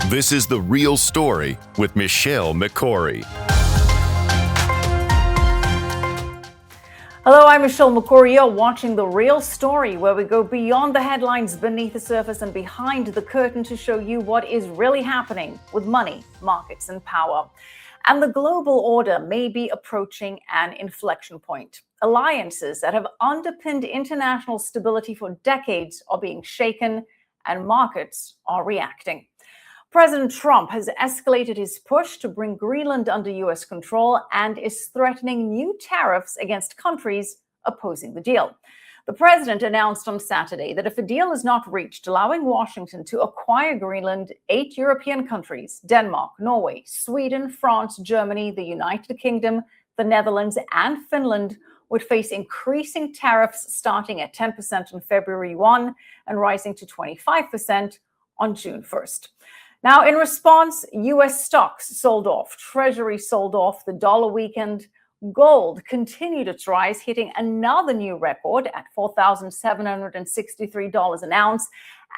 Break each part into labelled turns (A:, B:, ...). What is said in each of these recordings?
A: This is The Real Story with Michelle Makori.
B: Hello, I'm Michelle Makori. You're watching The Real Story, where we go beyond the headlines, beneath the surface, and behind the curtain to show you what is really happening with money, markets, and power. And the global order may be approaching an inflection point. Alliances that have underpinned international stability for decades are being shaken, and markets are reacting. President Trump has escalated his push to bring Greenland under U.S. control and is threatening new tariffs against countries opposing the deal. The president announced on Saturday that if a deal is not reached allowing Washington to acquire Greenland, 8 European countries, Denmark, Norway, Sweden, France, Germany, the United Kingdom, the Netherlands, and Finland would face increasing tariffs starting at 10% on February 1 and rising to 25% on June 1st. Now, in response, U.S. stocks sold off, Treasury sold off, the dollar weakened, gold continued its rise, hitting another new record at $4,763 an ounce,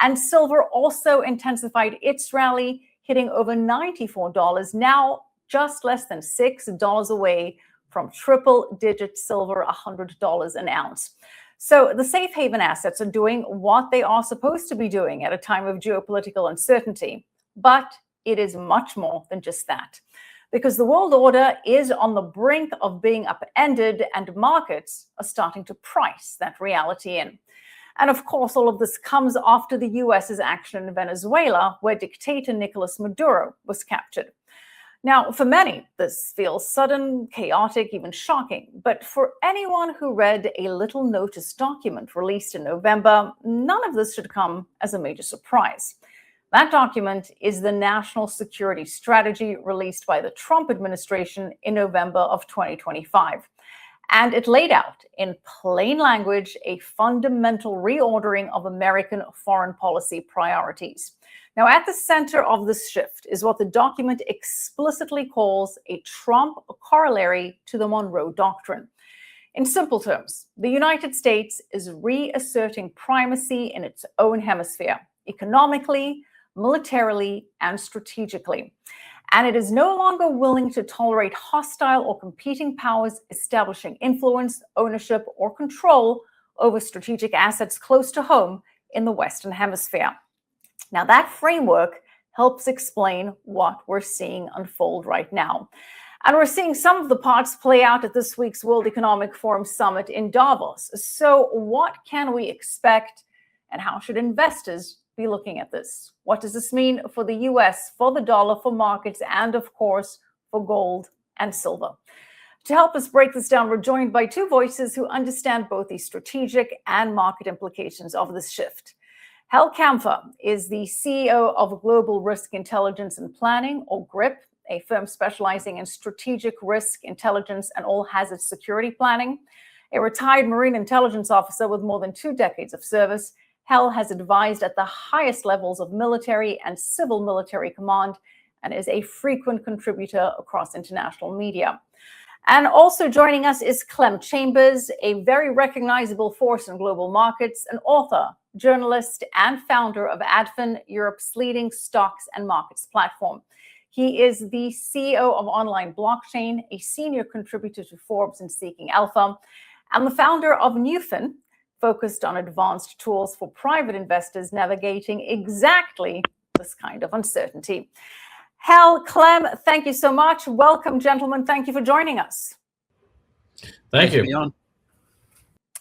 B: and silver also intensified its rally, hitting over $94, now just less than $6 away from triple-digit silver, $100 an ounce. So the safe haven assets are doing what they are supposed to be doing at a time of geopolitical uncertainty. But it is much more than just that, because the world order is on the brink of being upended and markets are starting to price that reality in. And of course, all of this comes after the US's action in Venezuela, where dictator Nicolas Maduro was captured. Now, for many, this feels sudden, chaotic, even shocking. But for anyone who read a little notice document released in November, none of this should come as a major surprise. That document is the National Security Strategy released by the Trump administration in November of 2025. And it laid out in plain language a fundamental reordering of American foreign policy priorities. Now, at the center of this shift is what the document explicitly calls a Trump corollary to the Monroe Doctrine. In simple terms, the United States is reasserting primacy in its own hemisphere, economically, militarily, and strategically. And it is no longer willing to tolerate hostile or competing powers establishing influence, ownership, or control over strategic assets close to home in the Western Hemisphere. Now, that framework helps explain what we're seeing unfold right now. And we're seeing some of the parts play out at this week's World Economic Forum Summit in Davos. So what can we expect, and how should investors be looking at this? What does this mean for the US, for the dollar, for markets, and of course, for gold and silver? To help us break this down, we're joined by two voices who understand both the strategic and market implications of this shift. Hal Kempfer is the CEO of Global Risk Intelligence and Planning, or GRIP, a firm specializing in strategic risk intelligence and all hazard security planning. A retired Marine intelligence officer with more than 2 decades of service, Hal has advised at the highest levels of military and civil military command and is a frequent contributor across international media. And also joining us is Clem Chambers, a very recognizable force in global markets, an author, journalist, and founder of Adfin, Europe's leading stocks and markets platform. He is the CEO of Online Blockchain, a senior contributor to Forbes and Seeking Alpha, and the founder of Newfin, focused on advanced tools for private investors navigating exactly this kind of uncertainty. Hal, Clem, thank you so much. Welcome, gentlemen. Thank you for joining us.
C: Thank you.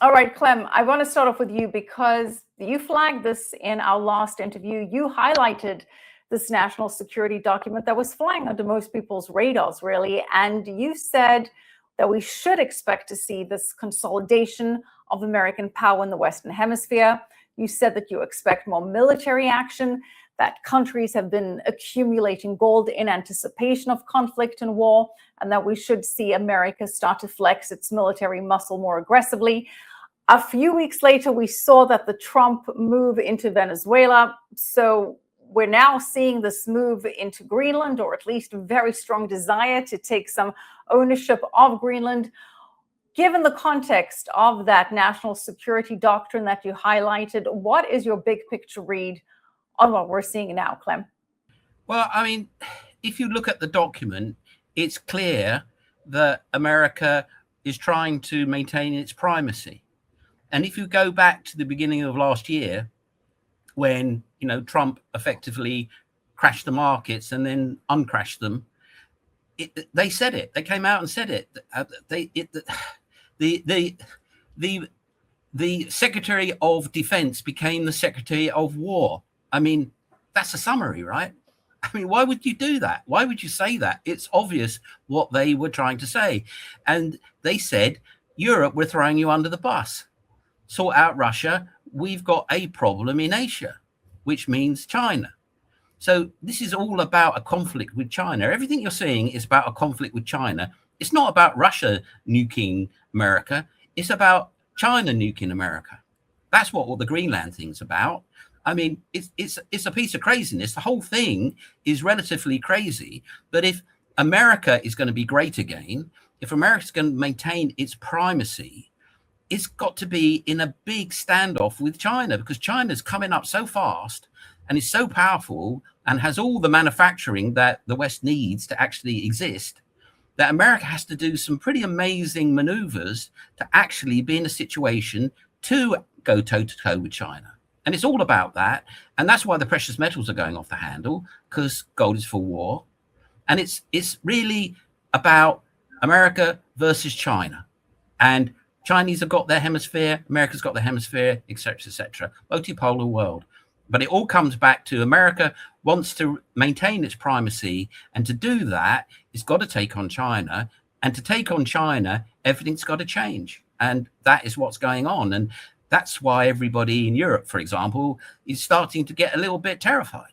B: All right, Clem, I want to start off with you because you flagged this in our last interview. You highlighted this national security document that was flying under most people's radars, really. And you said that we should expect to see this consolidation of American power in the Western Hemisphere. You said that you expect more military action, that countries have been accumulating gold in anticipation of conflict and war, and that we should see America start to flex its military muscle more aggressively. A few weeks later, we saw that the Trump move into Venezuela. So we're now seeing this move into Greenland, or at least a very strong desire to take some ownership of Greenland. Given the context of that national security doctrine that you highlighted, what is your big picture read on what we're seeing now, Clem?
C: Well, I mean, if you look at the document, it's clear that America is trying to maintain its primacy. And if you go back to the beginning of last year, when Trump effectively crashed the markets and then uncrashed them, they said it. They came out and said it. The Secretary of Defense became the Secretary of War. I mean, that's a summary, right? I mean, why would you do that? Why would you say that? It's obvious what they were trying to say. And they said, Europe, we're throwing you under the bus. Sort out Russia. We've got a problem in Asia, which means China. So this is all about a conflict with China. Everything you're seeing is about a conflict with China. It's not about Russia nuking America. It's about China nuking America. That's what all the Greenland thing's about. I mean, it's a piece of craziness. The whole thing is relatively crazy. But if America is going to be great again, if America's going to maintain its primacy, it's got to be in a big standoff with China, because China's coming up so fast and is so powerful and has all the manufacturing that the West needs to actually exist, that America has to do some pretty amazing maneuvers to actually be in a situation to go toe-to-toe with China. And it's all about that. And that's why the precious metals are going off the handle, because gold is for war. And it's really about America versus China. And Chinese have got their hemisphere, America's got their hemisphere, etc., multipolar world. But it all comes back to America wants to maintain its primacy. And to do that, it's got to take on China. And to take on China, everything's got to change. And that is what's going on. And that's why everybody in Europe, for example, is starting to get a little bit terrified.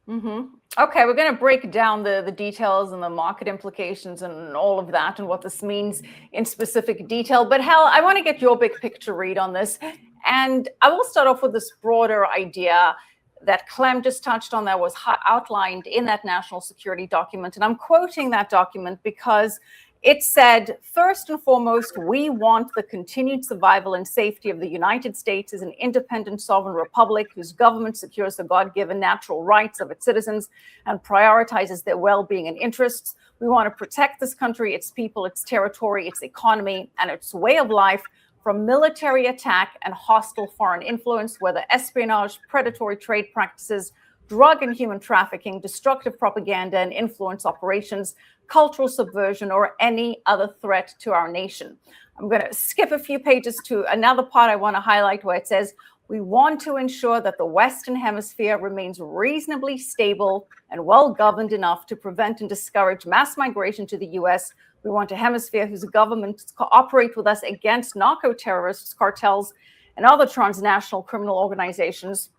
B: Mm-hmm. Okay, we're going to break down the details and the market implications and all of that and what this means in specific detail. But Hal, I want to get your big picture read on this. And I will start off with this broader idea that Clem just touched on that was outlined in that national security document. And I'm quoting that document because it said, first and foremost, we want the continued survival and safety of the United States as an independent sovereign republic whose government secures the God-given natural rights of its citizens and prioritizes their well-being and interests. We want to protect this country, its people, its territory, its economy, and its way of life from military attack and hostile foreign influence, whether espionage, predatory trade practices, drug and human trafficking, destructive propaganda and influence operations, cultural subversion, or any other threat to our nation. I'm going to skip a few pages to another part I want to highlight where it says, we want to ensure that the Western Hemisphere remains reasonably stable and well-governed enough to prevent and discourage mass migration to the U.S. We want a hemisphere whose governments cooperate with us against narco-terrorists, cartels, and other transnational criminal organizations.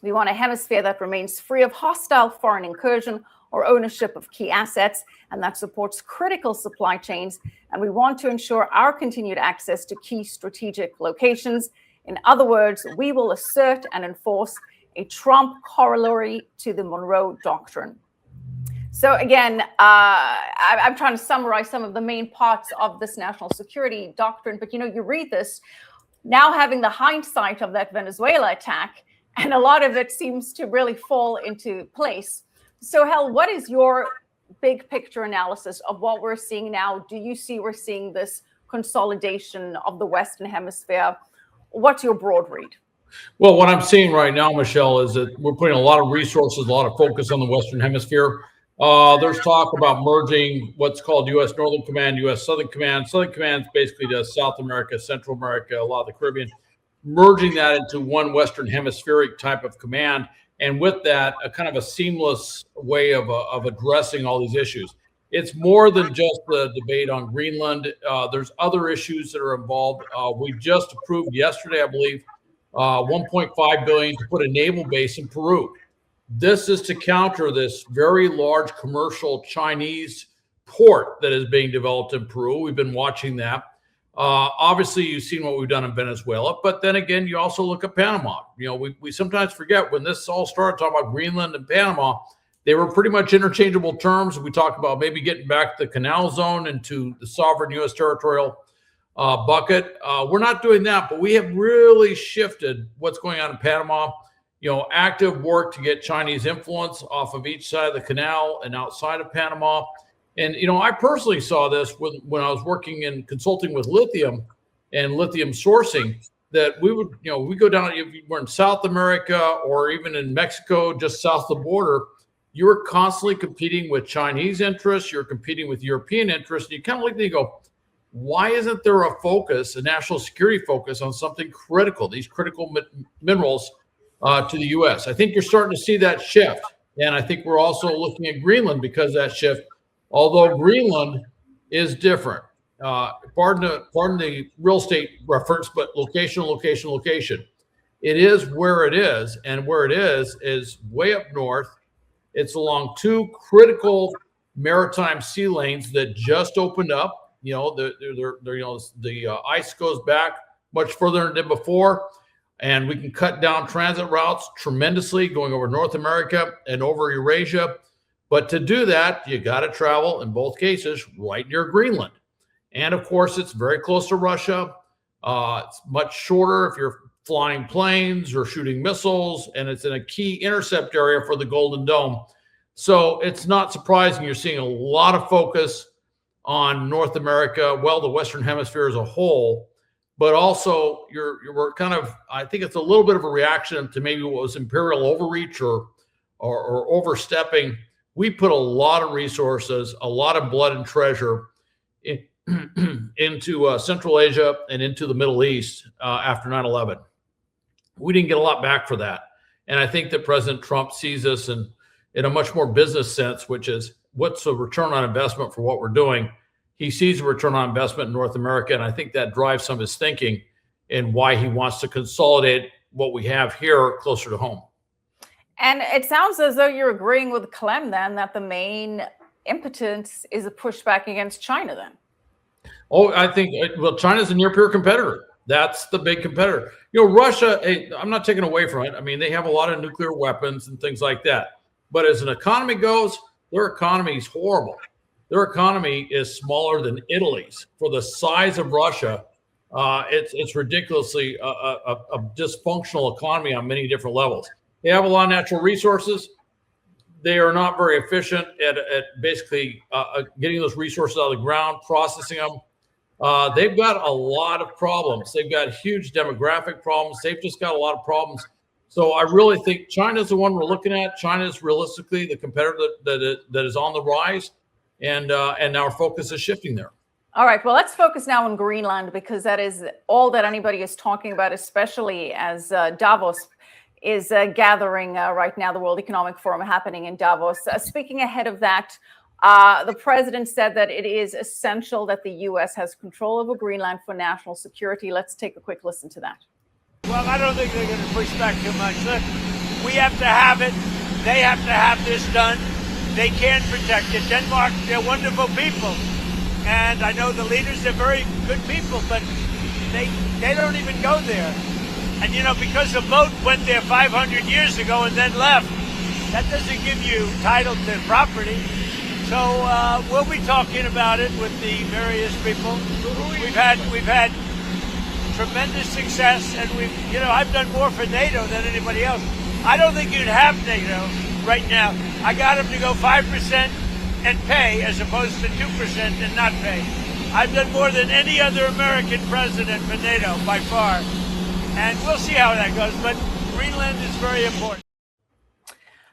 B: We want a hemisphere that remains free of hostile foreign incursion or ownership of key assets, and that supports critical supply chains. And we want to ensure our continued access to key strategic locations. In other words, we will assert and enforce a Trump corollary to the Monroe Doctrine. So again, I'm trying to summarize some of the main parts of this national security doctrine, but you read this, now having the hindsight of that Venezuela attack, and a lot of it seems to really fall into place. So Hal, what is your big picture analysis of what we're seeing now? Do you see we're seeing this consolidation of the Western Hemisphere? What's your broad read?
D: Well, what I'm seeing right now, Michelle, is that we're putting a lot of resources, a lot of focus on the Western Hemisphere. There's talk about merging what's called U.S. Northern Command, U.S. Southern Command. Southern Command basically does South America, Central America, a lot of the Caribbean, merging that into one Western Hemispheric type of command. And with that, a kind of a seamless way of addressing all these issues. It's more than just the debate on Greenland. There's other issues that are involved. We just approved yesterday, I believe, $1.5 billion to put a naval base in Peru. This is to counter this very large commercial Chinese port that is being developed in Peru. We've been watching that. Obviously, you've seen what we've done in Venezuela, but then again, you also look at Panama. We sometimes forget when this all started talking about Greenland and Panama, they were pretty much interchangeable terms. We talked about maybe getting back the canal zone into the sovereign U.S. territorial bucket. We're not doing that, but we have really shifted what's going on in Panama. active work to get Chinese influence off of each side of the canal and outside of Panama. And, I personally saw this when I was working in consulting with lithium and lithium sourcing, that we would, we go down, if we're in South America or even in Mexico, just south of the border, you were constantly competing with Chinese interests, you're competing with European interests. And you kind of look and you go, why isn't there a focus, a national security focus on something critical, these critical minerals to the U.S.? I think you're starting to see that shift. And I think we're also looking at Greenland because of that shift, although Greenland is different. Pardon the real estate reference, but location. It is where it is, and where it is way up north. It's along two critical maritime sea lanes that just opened up. The ice goes back much further than it did before, and we can cut down transit routes tremendously going over North America and over Eurasia. But to do that, you got to travel, in both cases, right near Greenland. And of course, it's very close to Russia. It's much shorter if you're flying planes or shooting missiles, and it's in a key intercept area for the Golden Dome. So it's not surprising you're seeing a lot of focus on North America, well, the Western Hemisphere as a whole, but also we're kind of, I think it's a little bit of a reaction to maybe what was imperial overreach or overstepping. We put a lot of resources, a lot of blood and treasure into Central Asia and into the Middle East after 9/11. We didn't get a lot back for that. And I think that President Trump sees this in a much more business sense, which is what's the return on investment for what we're doing. He sees a return on investment in North America, and I think that drives some of his thinking and why he wants to consolidate what we have here closer to home.
B: And it sounds as though you're agreeing with Clem then that the main impetus is a pushback against China then.
D: Oh, I think, well, China's a near peer competitor. That's the big competitor. Russia, I'm not taking away from it. I mean, they have a lot of nuclear weapons and things like that. But as an economy goes, their economy is horrible. Their economy is smaller than Italy's. For the size of Russia, it's ridiculously a dysfunctional economy on many different levels. They have a lot of natural resources. They are not very efficient at basically getting those resources out of the ground, processing them. They've got a lot of problems. They've got huge demographic problems. They've just got a lot of problems. So I really think China's the one we're looking at. China's realistically the competitor that is on the rise, and our focus is shifting there.
B: All right, well, let's focus now on Greenland, because that is all that anybody is talking about, especially as Davos is gathering right now, the World Economic Forum happening in Davos. Speaking ahead of that, the president said that it is essential that the U.S. has control over Greenland for national security. Let's take a quick listen to that.
E: Well, I don't think they're going to push back too much. Look, we have to have it. They have to have this done. They can protect it. Denmark, they're wonderful people. And I know the leaders are very good people, but they don't even go there. And, because a boat went there 500 years ago and then left, that doesn't give you title to property. So we'll be talking about it with the various people. We've had tremendous success, and I've done more for NATO than anybody else. I don't think you'd have NATO right now. I got them to go 5% and pay as opposed to 2% and not pay. I've done more than any other American president for NATO by far. And we'll see how that goes, but Greenland is very important.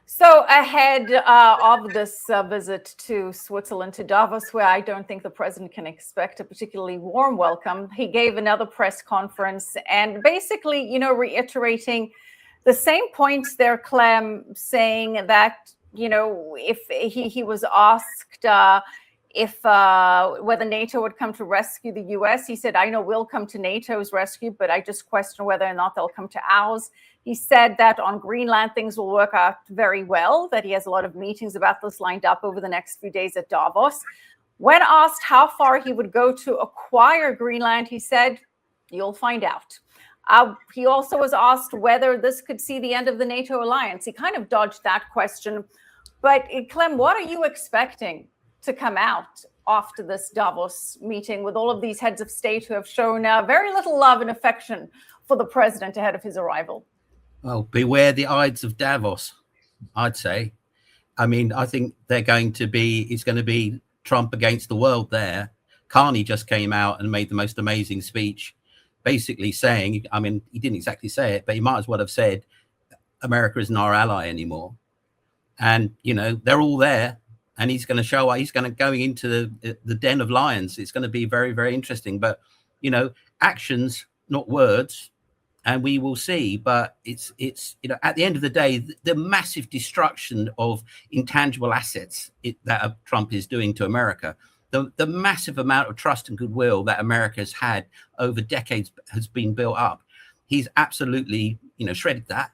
B: So ahead of this visit to Switzerland, to Davos, where I don't think the president can expect a particularly warm welcome, he gave another press conference and basically, reiterating the same points there, Clem, saying that, if he was asked whether NATO would come to rescue the U.S., he said, I know we'll come to NATO's rescue, but I just question whether or not they'll come to ours. He said that on Greenland, things will work out very well, that he has a lot of meetings about this lined up over the next few days at Davos. When asked how far he would go to acquire Greenland, he said, you'll find out. He also was asked whether this could see the end of the NATO alliance. He kind of dodged that question. But Clem, what are you expecting to come out after this Davos meeting with all of these heads of state who have shown very little love and affection for the president ahead of his arrival?
C: Well, beware the Ides of Davos, I'd say. I mean, I think it's going to be Trump against the world there. Carney just came out and made the most amazing speech, basically saying, I mean, he didn't exactly say it, but he might as well have said, America isn't our ally anymore. And, you know, they're all there. And he's going to show, he's going to go into the den of lions. It's going to be very, very interesting. But, you know, actions, not words. And we will see. But it's you know, at the end of the day, the massive destruction of intangible assets that Trump is doing to America, the massive amount of trust and goodwill that America has had over decades has been built up. He's absolutely, you know, shredded that.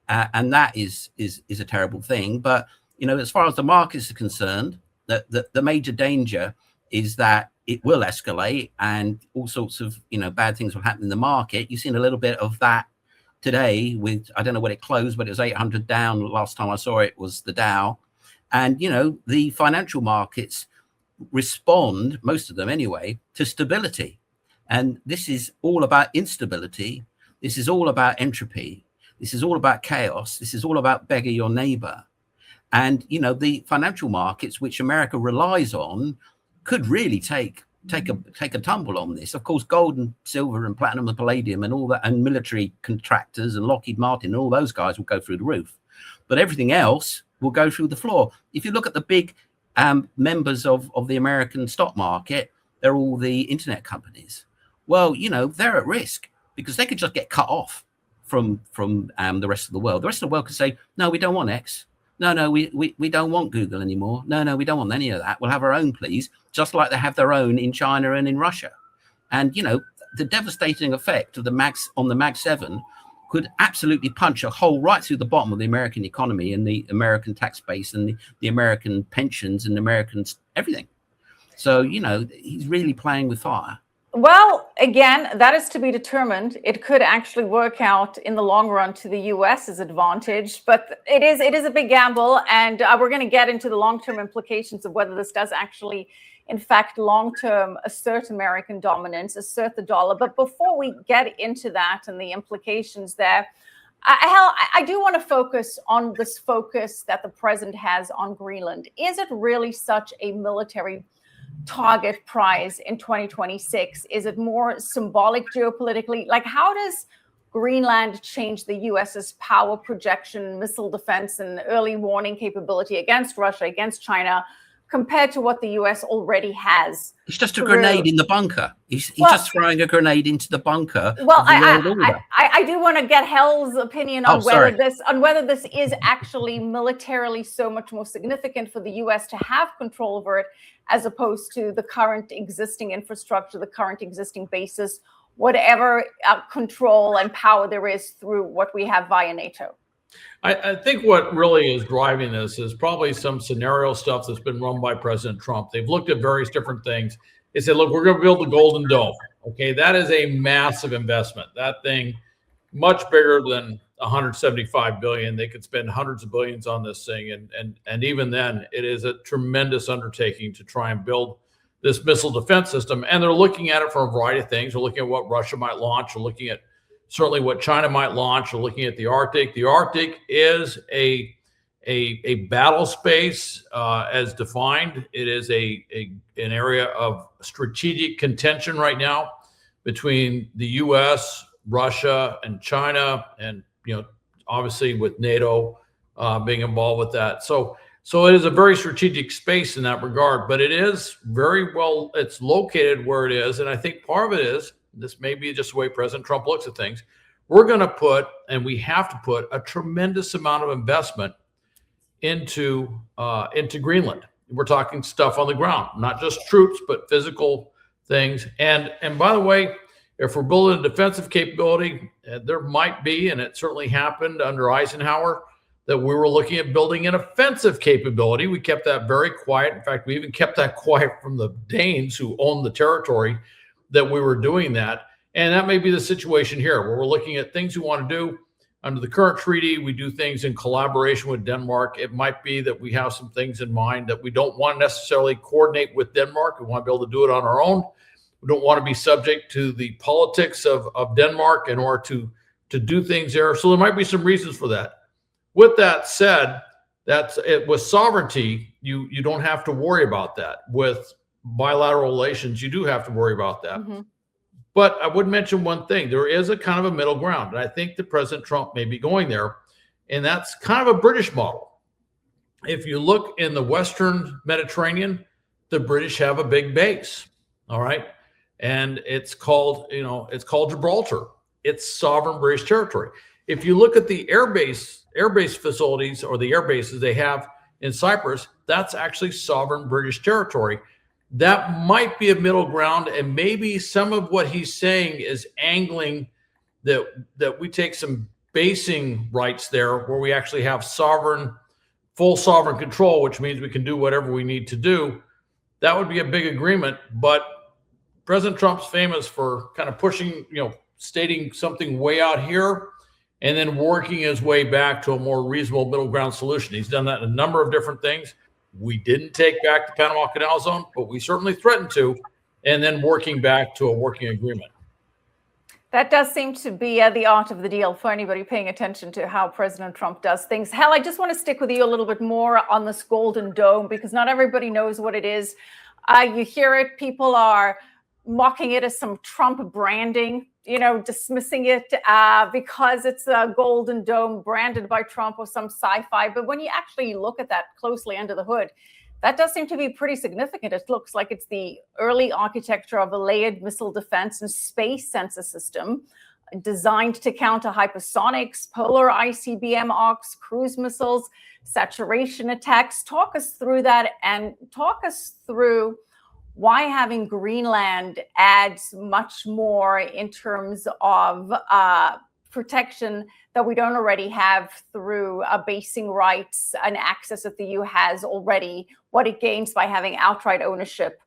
C: And that is a terrible thing. But, you know, as far as the markets are concerned, the major danger is that it will escalate and all sorts of, you know, bad things will happen in the market. You've seen a little bit of that today with, I don't know what it closed, but it was 800 down. Last time I saw it was the Dow. And, you know, the financial markets respond, most of them anyway, to stability. And this is all about instability. This is all about entropy. This is all about chaos. This is all about beggar your neighbor. And, you know, the financial markets, which America relies on, could really take a tumble on this. Of course, gold and silver and platinum and palladium and all that, and military contractors and Lockheed Martin and all those guys will go through the roof. But everything else will go through the floor. If you look at the big members of the American stock market, they're all the internet companies. Well, you know, they're at risk because they could just get cut off from the rest of the world. The rest of the world could say, no, we don't want X. No, we don't want Google anymore. No, we don't want any of that. We'll have our own, please. Just like they have their own in China and in Russia. And, you know, the devastating effect of the Mag 7 could absolutely punch a hole right through the bottom of the American economy and the American tax base and the American pensions and American everything. So, you know, he's really playing with fire.
B: Well, again, that is to be determined. It could actually work out in the long run to the U.S.'s advantage, but it is a big gamble, and we're going to get into the long-term implications of whether this does actually, in fact, long-term assert American dominance, assert the dollar. But before we get into that and the implications there, Hal, I do want to focus on this focus that the president has on Greenland. Is it really such a military target prize in 2026? Is it more symbolic geopolitically? Like, how does Greenland change the US's power projection, missile defense, and early warning capability against Russia, against China, compared to what the US already has?
C: It's just a grenade in the bunker. He's just throwing a grenade into the bunker.
B: Well, I do want to get Hal's opinion on whether this is actually militarily so much more significant for the US to have control over it, as opposed to the current existing infrastructure, the current existing basis, whatever control and power there is through what we have via NATO.
D: I think what really is driving this is probably some scenario stuff that's been run by President Trump. They've looked at various different things. They said, look, we're going to build the Golden Dome. Okay, that is a massive investment. That thing, much bigger than 175 billion. They could spend hundreds of billions on this thing. And even then, it is a tremendous undertaking to try and build this missile defense system. And they're looking at it for a variety of things. They're looking at what Russia might launch. They're looking at certainly what China might launch. They're looking at the Arctic. The Arctic is a battle space as defined. It is an area of strategic contention right now between the U.S., Russia, and China, and obviously with NATO being involved with that. So it is a very strategic space in that regard, but it is very well, it's located where it is. And I think part of it is, this may be just the way President Trump looks at things, we're going to put, and we have to put, a tremendous amount of investment into Greenland. We're talking stuff on the ground, not just troops, but physical things. And by the way, if we're building a defensive capability, there might be, and it certainly happened under Eisenhower, that we were looking at building an offensive capability. We kept that very quiet. In fact, we even kept that quiet from the Danes, who owned the territory, that we were doing that. And that may be the situation here, where we're looking at things we want to do under the current treaty. We do things in collaboration with Denmark. It might be that we have some things in mind that we don't want to necessarily coordinate with Denmark. We want to be able to do it on our own. We don't want to be subject to the politics of Denmark in order to to do things there. So there might be some reasons for that. With that said, with sovereignty, you don't have to worry about that. With bilateral relations, you do have to worry about that. Mm-hmm. But I would mention one thing. There is a kind of a middle ground, and I think that President Trump may be going there, and that's kind of a British model. If you look in the Western Mediterranean, the British have a big base, all right? And it's called Gibraltar. It's sovereign British territory. If you look at the airbase facilities or the air bases they have in Cyprus, that's actually sovereign British territory. That might be a middle ground, and maybe some of what he's saying is angling that we take some basing rights there where we actually have full sovereign control, which means we can do whatever we need to do. That would be a big agreement, but President Trump's famous for kind of pushing, stating something way out here and then working his way back to a more reasonable middle ground solution. He's done that in a number of different things. We didn't take back the Panama Canal Zone, but we certainly threatened to, and then working back to a working agreement.
B: That does seem to be the art of the deal for anybody paying attention to how President Trump does things. Hal, I just want to stick with you a little bit more on this Golden Dome, because not everybody knows what it is. You hear it, people are mocking it as some Trump branding, dismissing it because it's a Golden Dome branded by Trump or some sci-fi. But when you actually look at that closely under the hood, that does seem to be pretty significant. It looks like it's the early architecture of a layered missile defense and space sensor system designed to counter hypersonics, polar ICBM arcs, cruise missiles, saturation attacks. Talk us through that, and talk us through why having Greenland adds much more in terms of protection that we don't already have through basing rights and access that the EU has already, what it gains by having outright ownership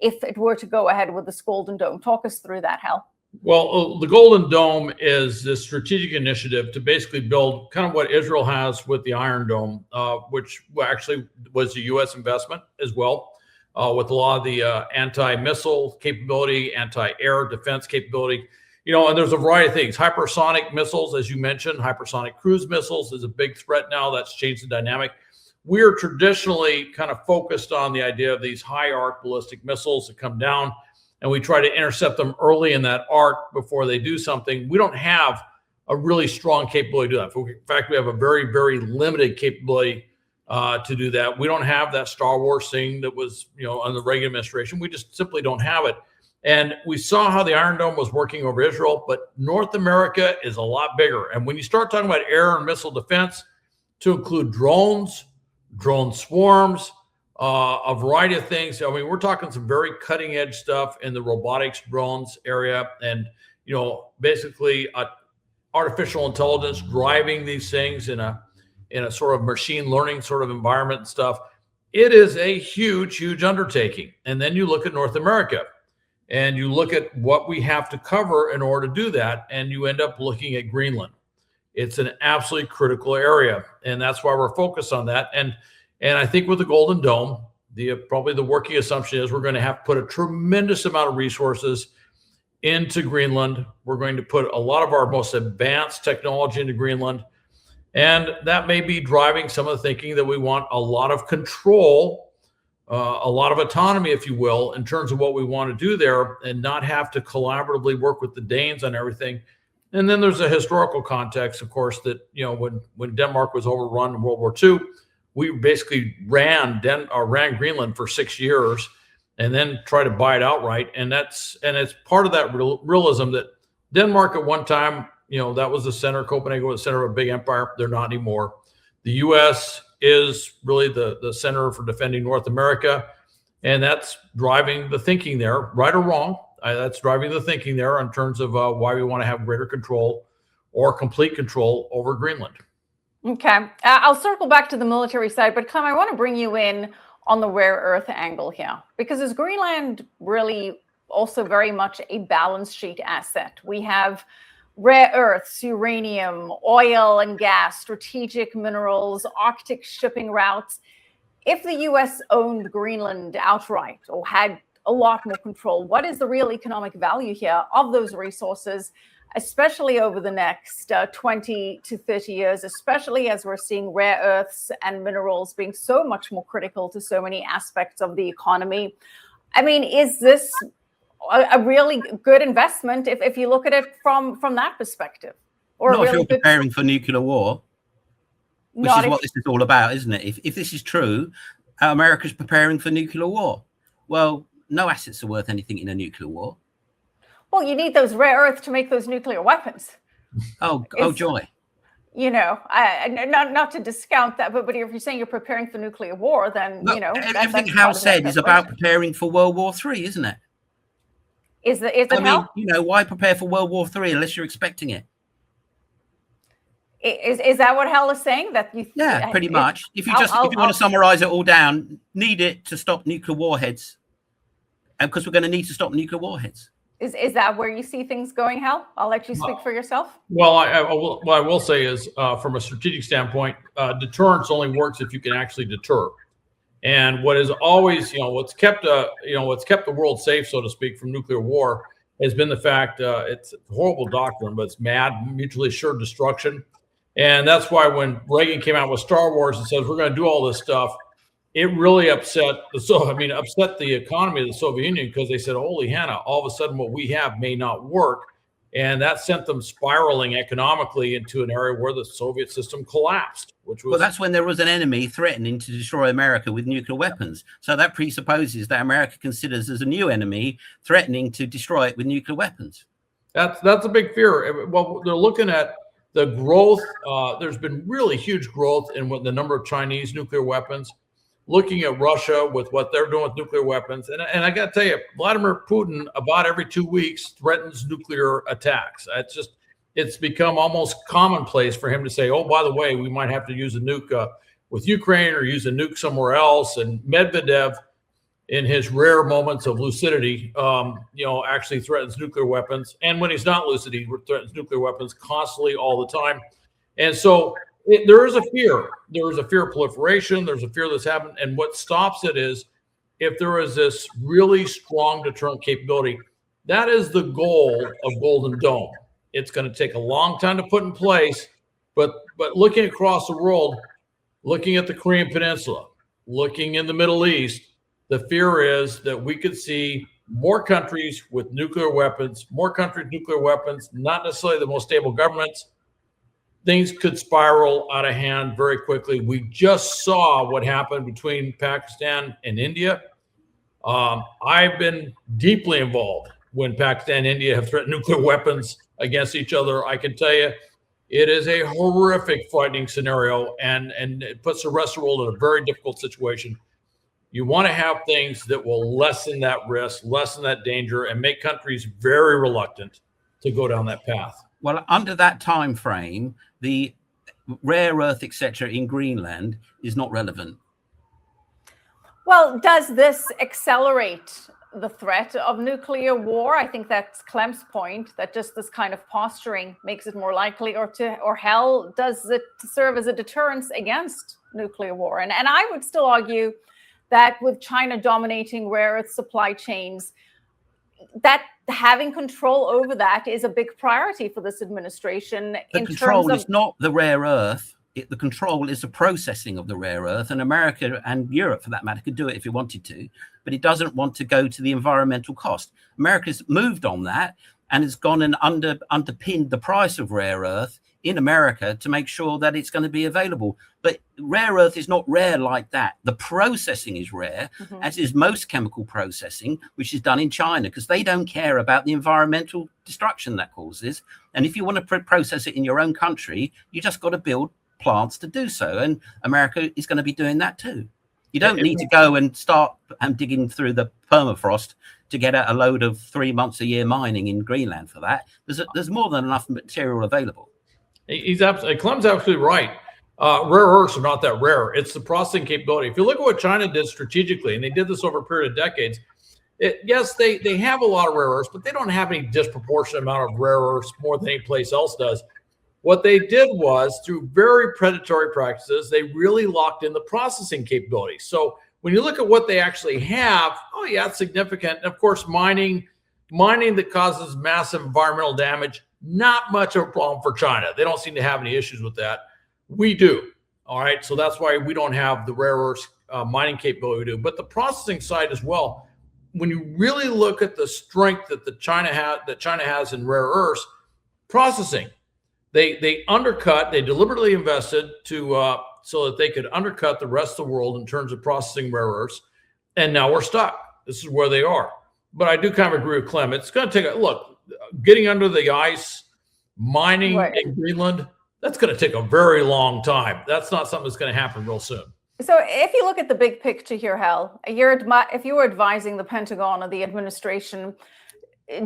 B: if it were to go ahead with this Golden Dome. Talk us through that, Hal.
D: Well, the Golden Dome is this strategic initiative to basically build kind of what Israel has with the Iron Dome, which actually was a U.S. investment as well. With a lot of the anti-missile capability, anti-air defense capability, and there's a variety of things. Hypersonic missiles, as you mentioned, hypersonic cruise missiles is a big threat now. That's changed the dynamic. We're traditionally kind of focused on the idea of these high arc ballistic missiles that come down, and we try to intercept them early in that arc before they do something. We don't have a really strong capability to do that. In fact, we have a very, very limited capability to do that. We don't have that Star Wars thing that was, on the Reagan administration. We just simply don't have it. And we saw how the Iron Dome was working over Israel, but North America is a lot bigger. And when you start talking about air and missile defense, to include drones, drone swarms, a variety of things. I mean, we're talking some very cutting edge stuff in the robotics drones area, and basically artificial intelligence driving these things in a sort of machine learning sort of environment and stuff. It is a huge, huge undertaking. And then you look at North America and you look at what we have to cover in order to do that, and you end up looking at Greenland. It's an absolutely critical area, and that's why we're focused on that. And I think with the Golden Dome, probably the working assumption is we're going to have to put a tremendous amount of resources into Greenland. We're going to put a lot of our most advanced technology into Greenland. And that may be driving some of the thinking that we want a lot of control, a lot of autonomy, if you will, in terms of what we want to do there, and not have to collaboratively work with the Danes on everything. And then there's a historical context, of course, that, when Denmark was overrun in World War II, we basically ran Greenland for 6 years and then tried to buy it outright. And it's part of that realism that Denmark at one time, that was the center. Copenhagen was the center of a big empire. They're not anymore. The U.S. is really the center for defending North America, and that's driving the thinking there, right or wrong. That's driving the thinking there in terms of why we want to have greater control or complete control over Greenland.
B: Okay. I'll circle back to the military side, but Clem, I want to bring you in on the rare earth angle here, because is Greenland really also very much a balance sheet asset? We have rare earths, uranium, oil and gas, strategic minerals, Arctic shipping routes. If the U.S. owned Greenland outright or had a lot more control, what is the real economic value here of those resources? especially over the next 20 to 30 years, especially as we're seeing rare earths and minerals being so much more critical to so many aspects of the economy. I mean, is this a really good investment if you look at it from that perspective? Or
C: not
B: really
C: if you're preparing for nuclear war, which is what this is all about, isn't it? If this is true, America's preparing for nuclear war. Well, no assets are worth anything in a nuclear war.
B: Well, you need those rare earths to make those nuclear weapons.
C: Oh, joy.
B: You know, not to discount that, but if you're saying you're preparing for nuclear war, then,
C: Look,
B: you know.
C: everything Hal said is about preparing for World War III, isn't it?
B: Is it Hal?
C: You know, why prepare for World War III unless you're expecting it?
B: Is that what Hal is saying? That you?
C: Yeah, pretty much. If you want to summarize it all down, need it to stop nuclear warheads, and because we're going to need to stop nuclear warheads.
B: Is that where you see things going, Hal? I'll let you speak for yourself.
D: Well, what I will say is, from a strategic standpoint, deterrence only works if you can actually deter. And what is always, what's kept the world safe, so to speak, from nuclear war has been the fact it's a horrible doctrine, but it's mad, mutually assured destruction. And that's why when Reagan came out with Star Wars and says we're going to do all this stuff, it really upset the economy of the Soviet Union, because they said, holy Hannah, all of a sudden what we have may not work. And that sent them spiraling economically into an area where the Soviet system collapsed. Well,
C: that's when there was an enemy threatening to destroy America with nuclear weapons. So that presupposes that America considers as a new enemy threatening to destroy it with nuclear weapons.
D: That's a big fear. Well, they're looking at the growth. There's been really huge growth in the number of Chinese nuclear weapons. Looking at Russia with what they're doing with nuclear weapons. And I got to tell you, Vladimir Putin about every 2 weeks threatens nuclear attacks. It's become almost commonplace for him to say, oh, by the way, we might have to use a nuke with Ukraine or use a nuke somewhere else. And Medvedev, in his rare moments of lucidity, actually threatens nuclear weapons. And when he's not lucid, he threatens nuclear weapons constantly all the time. And so there is a fear. There is a fear of proliferation. There's a fear that's happened. And what stops it is if there is this really strong deterrent capability. That is the goal of Golden Dome. It's going to take a long time to put in place. But looking across the world, looking at the Korean Peninsula, looking in the Middle East, the fear is that we could see more countries with nuclear weapons, not necessarily the most stable governments. Things could spiral out of hand very quickly. We just saw what happened between Pakistan and India. I've been deeply involved when Pakistan and India have threatened nuclear weapons against each other. I can tell you, it is a horrific frightening scenario, and it puts the rest of the world in a very difficult situation. You want to have things that will lessen that risk, lessen that danger, and make countries very reluctant to go down that path.
C: Well, under that time frame, the rare earth, etc., in Greenland is not relevant.
B: Well, does this accelerate the threat of nuclear war? I think that's Clem's point, that just this kind of posturing makes it more likely, or hell, does it serve as a deterrence against nuclear war? And I would still argue that with China dominating rare earth supply chains, that having control over that is a big priority for this administration.
C: The control is not the rare earth. The control is the processing of the rare earth, and America and Europe, for that matter, could do it if it wanted to, but it doesn't want to go to the environmental cost. America's moved on that and has gone and underpinned the price of rare earth in America to make sure that it's going to be available. But rare earth is not rare like that. The processing is rare, as is most chemical processing, which is done in China, because they don't care about the environmental destruction that causes. And if you want to process it in your own country, you just got to build plants to do so. And America is going to be doing that too. You don't need to go and start digging through the permafrost to get a load of 3 months a year mining in Greenland for that. There's more than enough material available.
D: Clem's absolutely right. Rare earths are not that rare. It's the processing capability. If you look at what China did strategically, and they did this over a period of decades, yes, they have a lot of rare earths, but they don't have any disproportionate amount of rare earths more than any place else does. What they did was, through very predatory practices, they really locked in the processing capability. So when you look at what they actually have, oh yeah, it's significant. And of course, mining that causes massive environmental damage, not much of a problem for China. They don't seem to have any issues with that. We do. All right. So that's why we don't have the rare earth mining capability we do. But the processing side as well, when you really look at the strength that China has in rare earths processing, they undercut, they deliberately invested to so that they could undercut the rest of the world in terms of processing rare earths. And now we're stuck. This is where they are. But I do kind of agree with Clem. It's going to take a look, getting under the ice, mining in Greenland, that's going to take a very long time. That's not something that's going to happen real soon.
B: So if you look at the big picture here, Hal, if you were advising the Pentagon or the administration,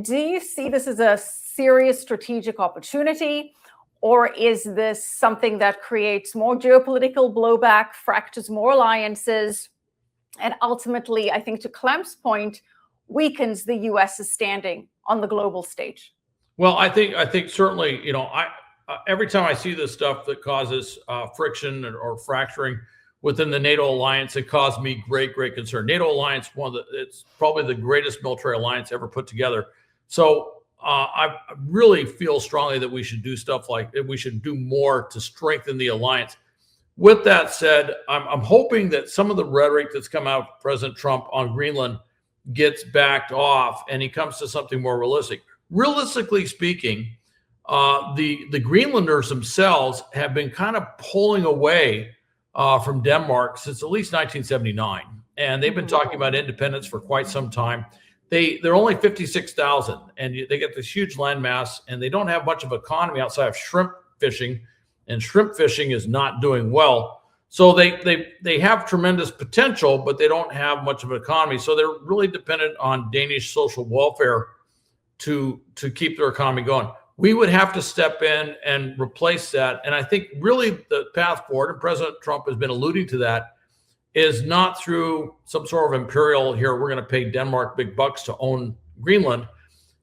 B: do you see this as a serious strategic opportunity? Or is this something that creates more geopolitical blowback, fractures more alliances, and ultimately, I think to Clem's point, weakens the U.S.'s standing on the global stage?
D: Well, I think certainly, every time I see this stuff that causes friction or fracturing within the NATO alliance, it caused me great concern. NATO alliance, it's probably the greatest military alliance ever put together. So I really feel strongly that we should do stuff like we should do more to strengthen the alliance. With that said, I'm hoping that some of the rhetoric that's come out of President Trump on Greenland gets backed off and he comes to something more realistic. Realistically speaking, the Greenlanders themselves have been kind of pulling away from Denmark since at least 1979. And they've been talking about independence for quite some time. They're only 56,000 and they get this huge landmass and they don't have much of an economy outside of shrimp fishing, and shrimp fishing is not doing well. So they have tremendous potential, but they don't have much of an economy. So they're really dependent on Danish social welfare to keep their economy going. We would have to step in and replace that. And I think really the path forward, and President Trump has been alluding to that, is not through some sort of imperial here, we're going to pay Denmark big bucks to own Greenland,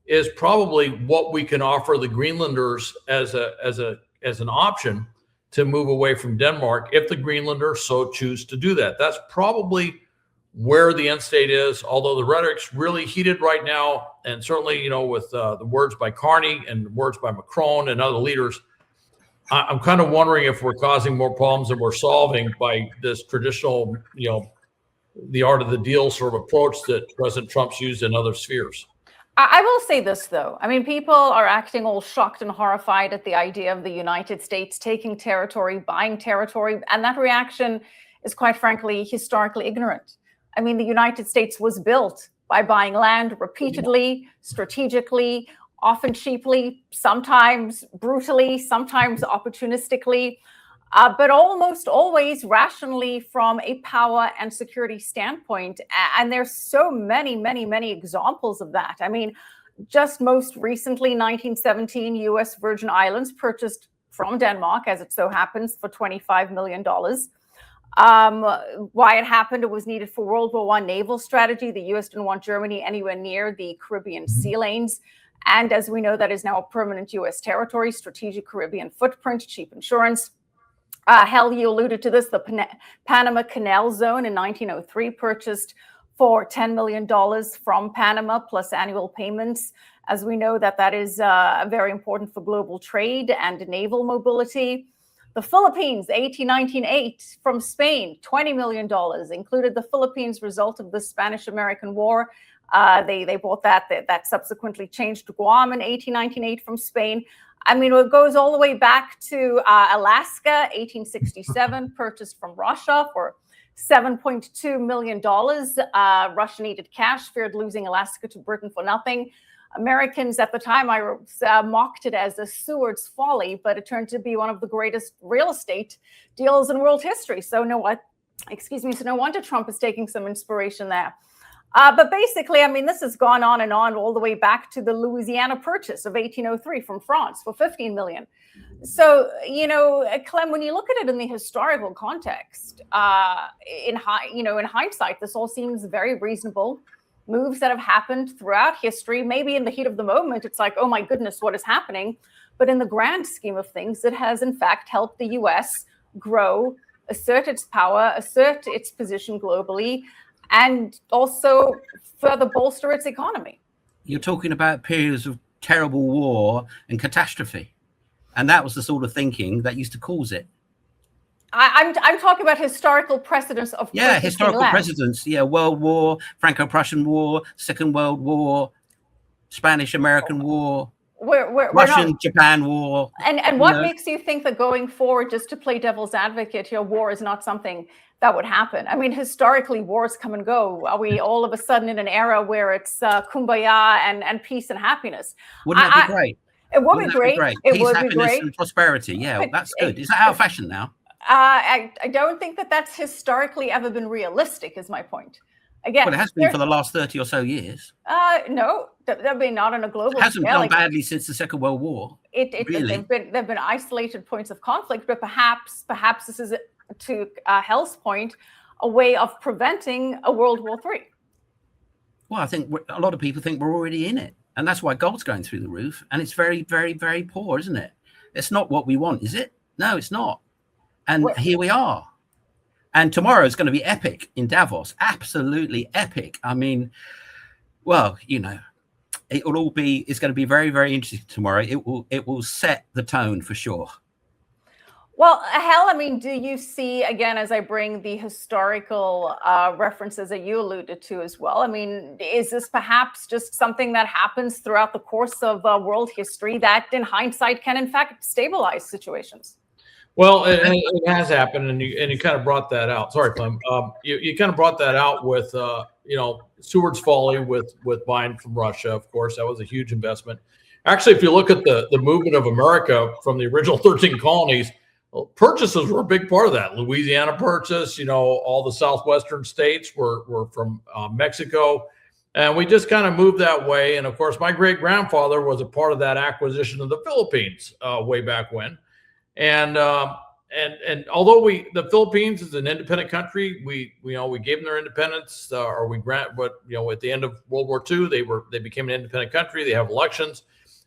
D: is probably what we can offer the Greenlanders as an option to move away from Denmark if the Greenlanders so choose to do that. That's probably where the end state is, although the rhetoric's really heated right now. And certainly, with the words by Carney and words by Macron and other leaders, I'm kind of wondering if we're causing more problems than we're solving by this traditional, the art of the deal sort of approach that President Trump's used in other spheres.
B: I will say this, though. I mean, people are acting all shocked and horrified at the idea of the United States taking territory, buying territory. And that reaction is, quite frankly, historically ignorant. I mean, the United States was built by buying land repeatedly, strategically, often cheaply, sometimes brutally, sometimes opportunistically, but almost always rationally from a power and security standpoint. And there's so many examples of that. I mean, just most recently, 1917, U.S. Virgin Islands purchased from Denmark, as it so happens, for $25 million. Why it happened, it was needed for World War I naval strategy. The U.S. didn't want Germany anywhere near the Caribbean sea lanes. And as we know, that is now a permanent U.S. territory, strategic Caribbean footprint, cheap insurance. Hal, you alluded to this, the Panama Canal Zone in 1903 purchased for $10 million from Panama plus annual payments. As we know, that is very important for global trade and naval mobility. The Philippines, 1898 from Spain, $20 million, included the Philippines result of the Spanish-American War. They bought that subsequently changed to Guam in 1898 from Spain. I mean, it goes all the way back to Alaska, 1867, purchased from Russia for $7.2 million. Russia needed cash, feared losing Alaska to Britain for nothing. Americans at the time, I mocked it as a Seward's folly, but it turned to be one of the greatest real estate deals in world history. So no wonder Trump is taking some inspiration there. But basically, I mean, this has gone on and on all the way back to the Louisiana Purchase of 1803 from France for $15 million. So, Clem, when you look at it in the historical context, in hindsight, this all seems very reasonable. Moves that have happened throughout history, maybe in the heat of the moment, it's like, oh my goodness, what is happening? But in the grand scheme of things, it has in fact helped the US grow, assert its power, assert its position globally, and also further bolster its economy.
C: You're talking about periods of terrible war and catastrophe. And that was the sort of thinking that used to cause it.
B: I'm talking about historical precedents of
C: historical
B: land.
C: precedents. Yeah, World War, Franco-Prussian War, Second World War, Spanish-American War, Russian-Japan War.
B: And what makes you think that going forward, just to play devil's advocate here, war is not something that would happen? I mean, historically, wars come and go. Are we all of a sudden in an era where it's kumbaya and peace and happiness?
C: Wouldn't that be great?
B: It would be great.
C: Peace, happiness, and prosperity. Yeah, well, that's good. Is that out of fashion now?
B: I don't think that that's historically ever been realistic, is my point. Again,
C: well, it has been for the last 30 or so years.
B: No, that'd be not on a global
C: scale. It hasn't
B: scale.
C: gone badly since the Second World War.
B: Really? There've been isolated points of conflict, but perhaps this is, to Hal's point, a way of preventing a World War III.
C: Well, I think a lot of people think we're already in it. And that's why gold's going through the roof. And it's very, very, very poor, isn't it? It's not what we want, is it? No, it's not. And here we are. And tomorrow is going to be epic in Davos. Absolutely epic. I mean, well, you know, it's going to be very, very interesting tomorrow. It will set the tone for sure.
B: Well, Hal, I mean, do you see, again, as I bring the historical references that you alluded to as well, I mean, is this perhaps just something that happens throughout the course of world history that in hindsight can in fact stabilize situations?
D: Well, it has happened, and you kind of brought that out. Sorry, Clem. You kind of brought that out with Seward's folly with buying from Russia. Of course, that was a huge investment. Actually, if you look at the movement of America from the original 13 colonies, purchases were a big part of that. Louisiana purchase, all the southwestern states were from Mexico, and we just kind of moved that way. And of course, my great grandfather was a part of that acquisition of the Philippines way back when. And although the Philippines is an independent country, we gave them their independence, or we grant, but at the end of World War II, they became an independent country. They have elections,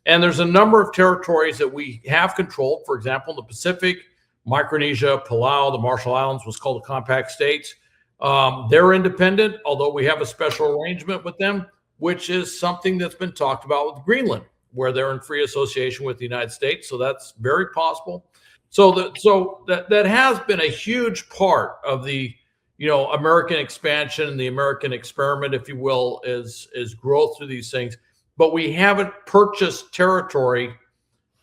D: and there's a number of territories that we have controlled. For example, in the Pacific, Micronesia, Palau, the Marshall Islands was called the Compact States. They're independent, although we have a special arrangement with them, which is something that's been talked about with Greenland, where they're in free association with the United States. So that's very possible. So that has been a huge part of the American expansion, the American experiment, if you will, is growth through these things. But we haven't purchased territory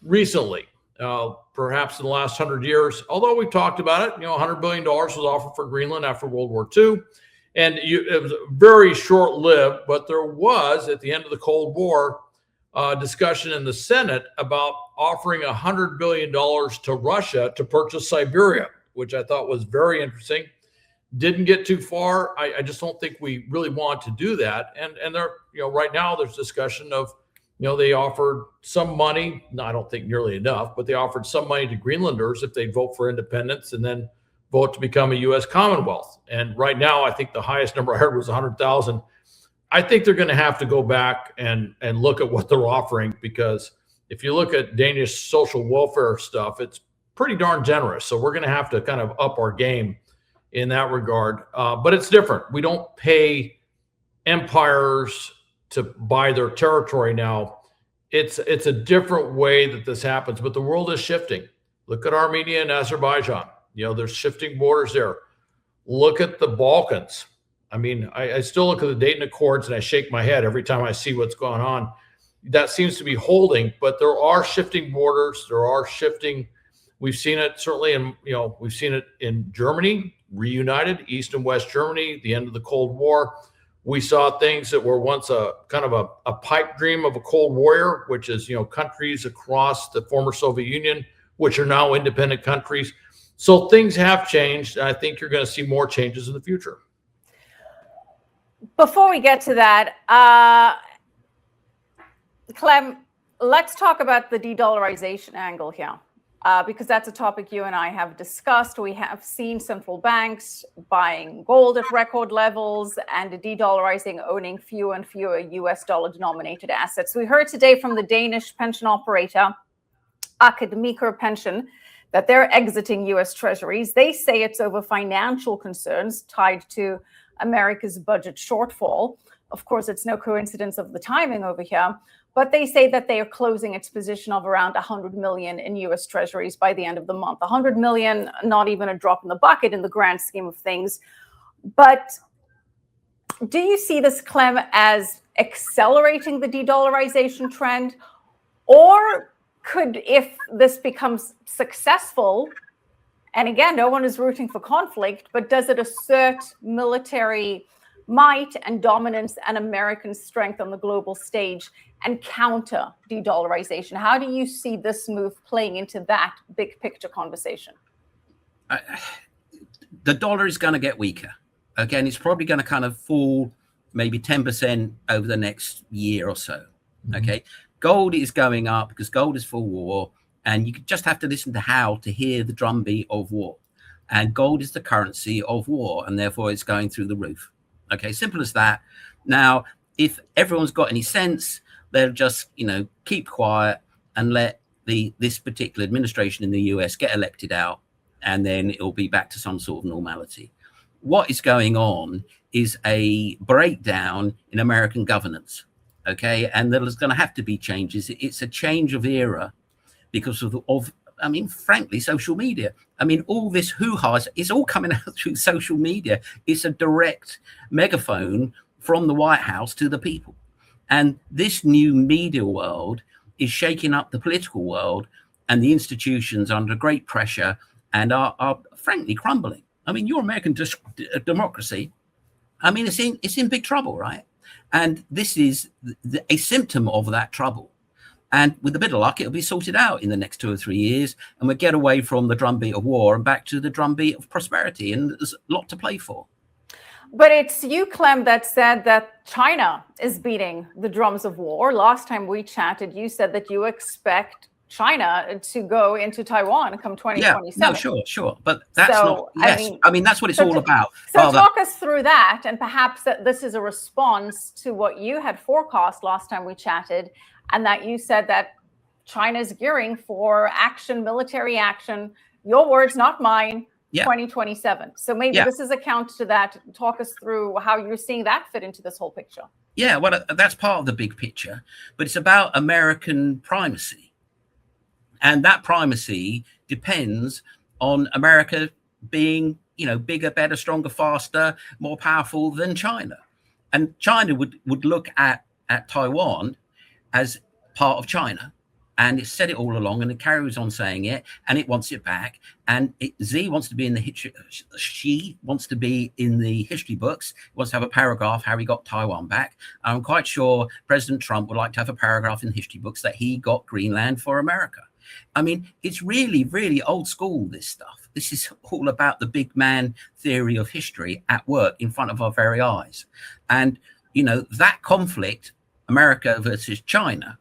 D: recently, perhaps in the last 100 years. Although we've talked about it, $100 billion was offered for Greenland after World War II, and it was very short-lived. But there was, at the end of the Cold War, discussion in the Senate about offering $100 billion to Russia to purchase Siberia, which I thought was very interesting. Didn't get too far. I just don't think we really want to do that. And there, right now there's discussion of, they offered some money. No, I don't think nearly enough, but they offered some money to Greenlanders if they vote for independence and then vote to become a U.S. Commonwealth. And right now, I think the highest number I heard was 100,000. I think they're going to have to go back and look at what they're offering, because if you look at Danish social welfare stuff, it's pretty darn generous. So we're going to have to kind of up our game in that regard. But it's different. We don't pay empires to buy their territory now. It's a different way that this happens, but the world is shifting. Look at Armenia and Azerbaijan. There's shifting borders there. Look at the Balkans. I mean, I still look at the Dayton Accords and I shake my head every time I see what's going on. That seems to be holding, but there are shifting borders. There are shifting. We've seen it certainly we've seen it in Germany, reunited, East and West Germany, the end of the Cold War. We saw things that were once a kind of a pipe dream of a Cold Warrior, which is, countries across the former Soviet Union, which are now independent countries. So things have changed. And I think you're going to see more changes in the future.
B: Before we get to that, Clem, let's talk about the de-dollarization angle here, because that's a topic you and I have discussed. We have seen central banks buying gold at record levels and de-dollarizing, owning fewer and fewer US dollar-denominated assets. We heard today from the Danish pension operator, Akademiker Pension, that they're exiting US treasuries. They say it's over financial concerns tied to America's budget shortfall. Of course, it's no coincidence of the timing over here, but they say that they are closing its position of around 100 million in US treasuries by the end of the month. 100 million, not even a drop in the bucket in the grand scheme of things. But do you see this, Clem, as accelerating the de-dollarization trend? Or could, if this becomes successful, and again, no one is rooting for conflict, but does it assert military might and dominance and American strength on the global stage and counter de-dollarization? How do you see this move playing into that big picture conversation?
C: The dollar is going to get weaker. Again, it's probably going to kind of fall maybe 10% over the next year or so. Okay. Gold is going up because gold is for war. And you just have to listen to Hal to hear the drumbeat of war. And gold is the currency of war. And therefore it's going through the roof. Okay. Simple as that. Now, if everyone's got any sense, they'll just, keep quiet and let this particular administration in the US get elected out. And then it'll be back to some sort of normality. What is going on is a breakdown in American governance, okay? And there's going to have to be changes. It's a change of era because of frankly, social media. All this hoo-ha is all coming out through social media. It's a direct megaphone from the White House to the people. And this new media world is shaking up the political world, and the institutions under great pressure and are frankly crumbling. Your American democracy, it's in big trouble, right? And this is a symptom of that trouble. And with a bit of luck, it'll be sorted out in the next 2 or 3 years, and we'll get away from the drumbeat of war and back to the drumbeat of prosperity. And there's a lot to play for.
B: But it's you, Clem, that said that China is beating the drums of war. Last time we chatted, you said that you expect China to go into Taiwan come 2027.
C: Yeah, no, sure. But that's not, yes. That's what it's all about.
B: So talk us through that, and perhaps that this is a response to what you had forecast last time we chatted, and that you said that China's gearing for action, military action, your words, not mine, 2027. So maybe this is a counter to that. Talk us through how you're seeing that fit into this whole picture.
C: Yeah, well, that's part of the big picture, but it's about American primacy. And that primacy depends on America being, bigger, better, stronger, faster, more powerful than China. And China would look at Taiwan as part of China. And it said it all along, and it carries on saying it, and it wants it back. And Xi wants to be in the history. She wants to be in the history books. Wants to have a paragraph how he got Taiwan back. I'm quite sure President Trump would like to have a paragraph in the history books that he got Greenland for America. It's really, really old school, this stuff. This is all about the big man theory of history at work in front of our very eyes. And, that conflict, America versus China,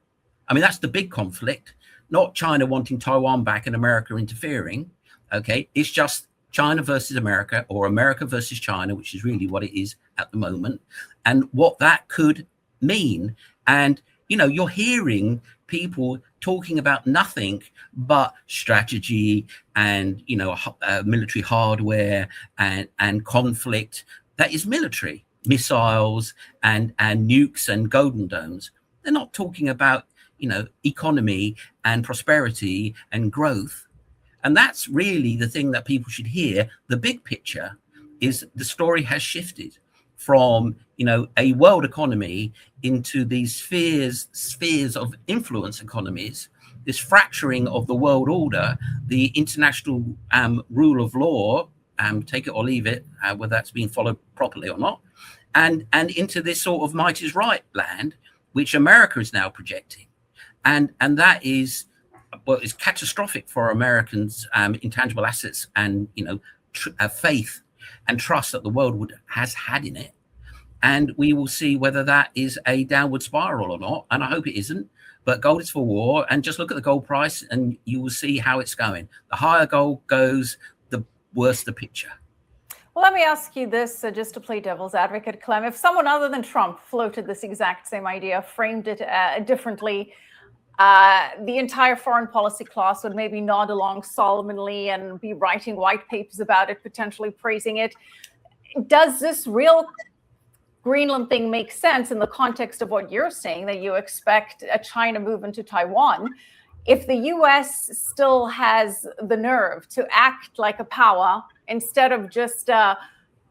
C: that's the big conflict, not China wanting Taiwan back and America interfering. Okay. It's just China versus America, or America versus China, which is really what it is at the moment, and what that could mean. And, you're hearing people talking about nothing but strategy and, military hardware and conflict that is military, missiles and nukes and golden domes. They're not talking about, economy and prosperity and growth. And that's really the thing that people should hear. The big picture is the story has shifted from, a world economy into these spheres of influence economies, this fracturing of the world order, the international rule of law, take it or leave it, whether that's being followed properly or not, and into this sort of might is right land, which America is now projecting. And that is, is catastrophic for Americans' intangible assets and, faith and trust that the world has had in it. And we will see whether that is a downward spiral or not. And I hope it isn't. But gold is for war. And just look at the gold price and you will see how it's going. The higher gold goes, the worse the picture.
B: Well, let me ask you this, just to play devil's advocate, Clem. If someone other than Trump floated this exact same idea, framed it differently, the entire foreign policy class would maybe nod along solemnly and be writing white papers about it, potentially praising it. Does this real Greenland thing makes sense in the context of what you're saying, that you expect a China move into Taiwan. If the US still has the nerve to act like a power instead of just,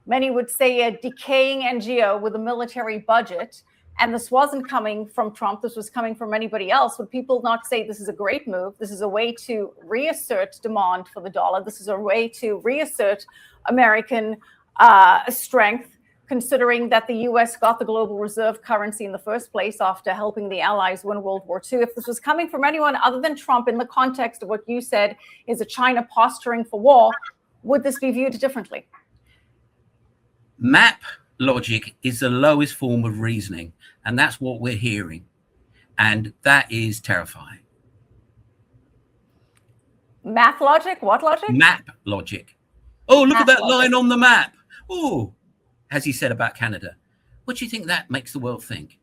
B: many would say, a decaying NGO with a military budget, and this wasn't coming from Trump, this was coming from anybody else, would people not say this is a great move? This is a way to reassert demand for the dollar. This is a way to reassert American strength, considering that the US got the global reserve currency in the first place after helping the Allies win World War II. If this was coming from anyone other than Trump in the context of what you said is a China posturing for war, would this be viewed differently?
C: Map logic is the lowest form of reasoning, and that's what we're hearing, and that is terrifying.
B: Math logic? What logic?
C: Map logic. Oh, look at that
B: logic.
C: line on the map. Oh, as he said about Canada. What do you think that makes the world think?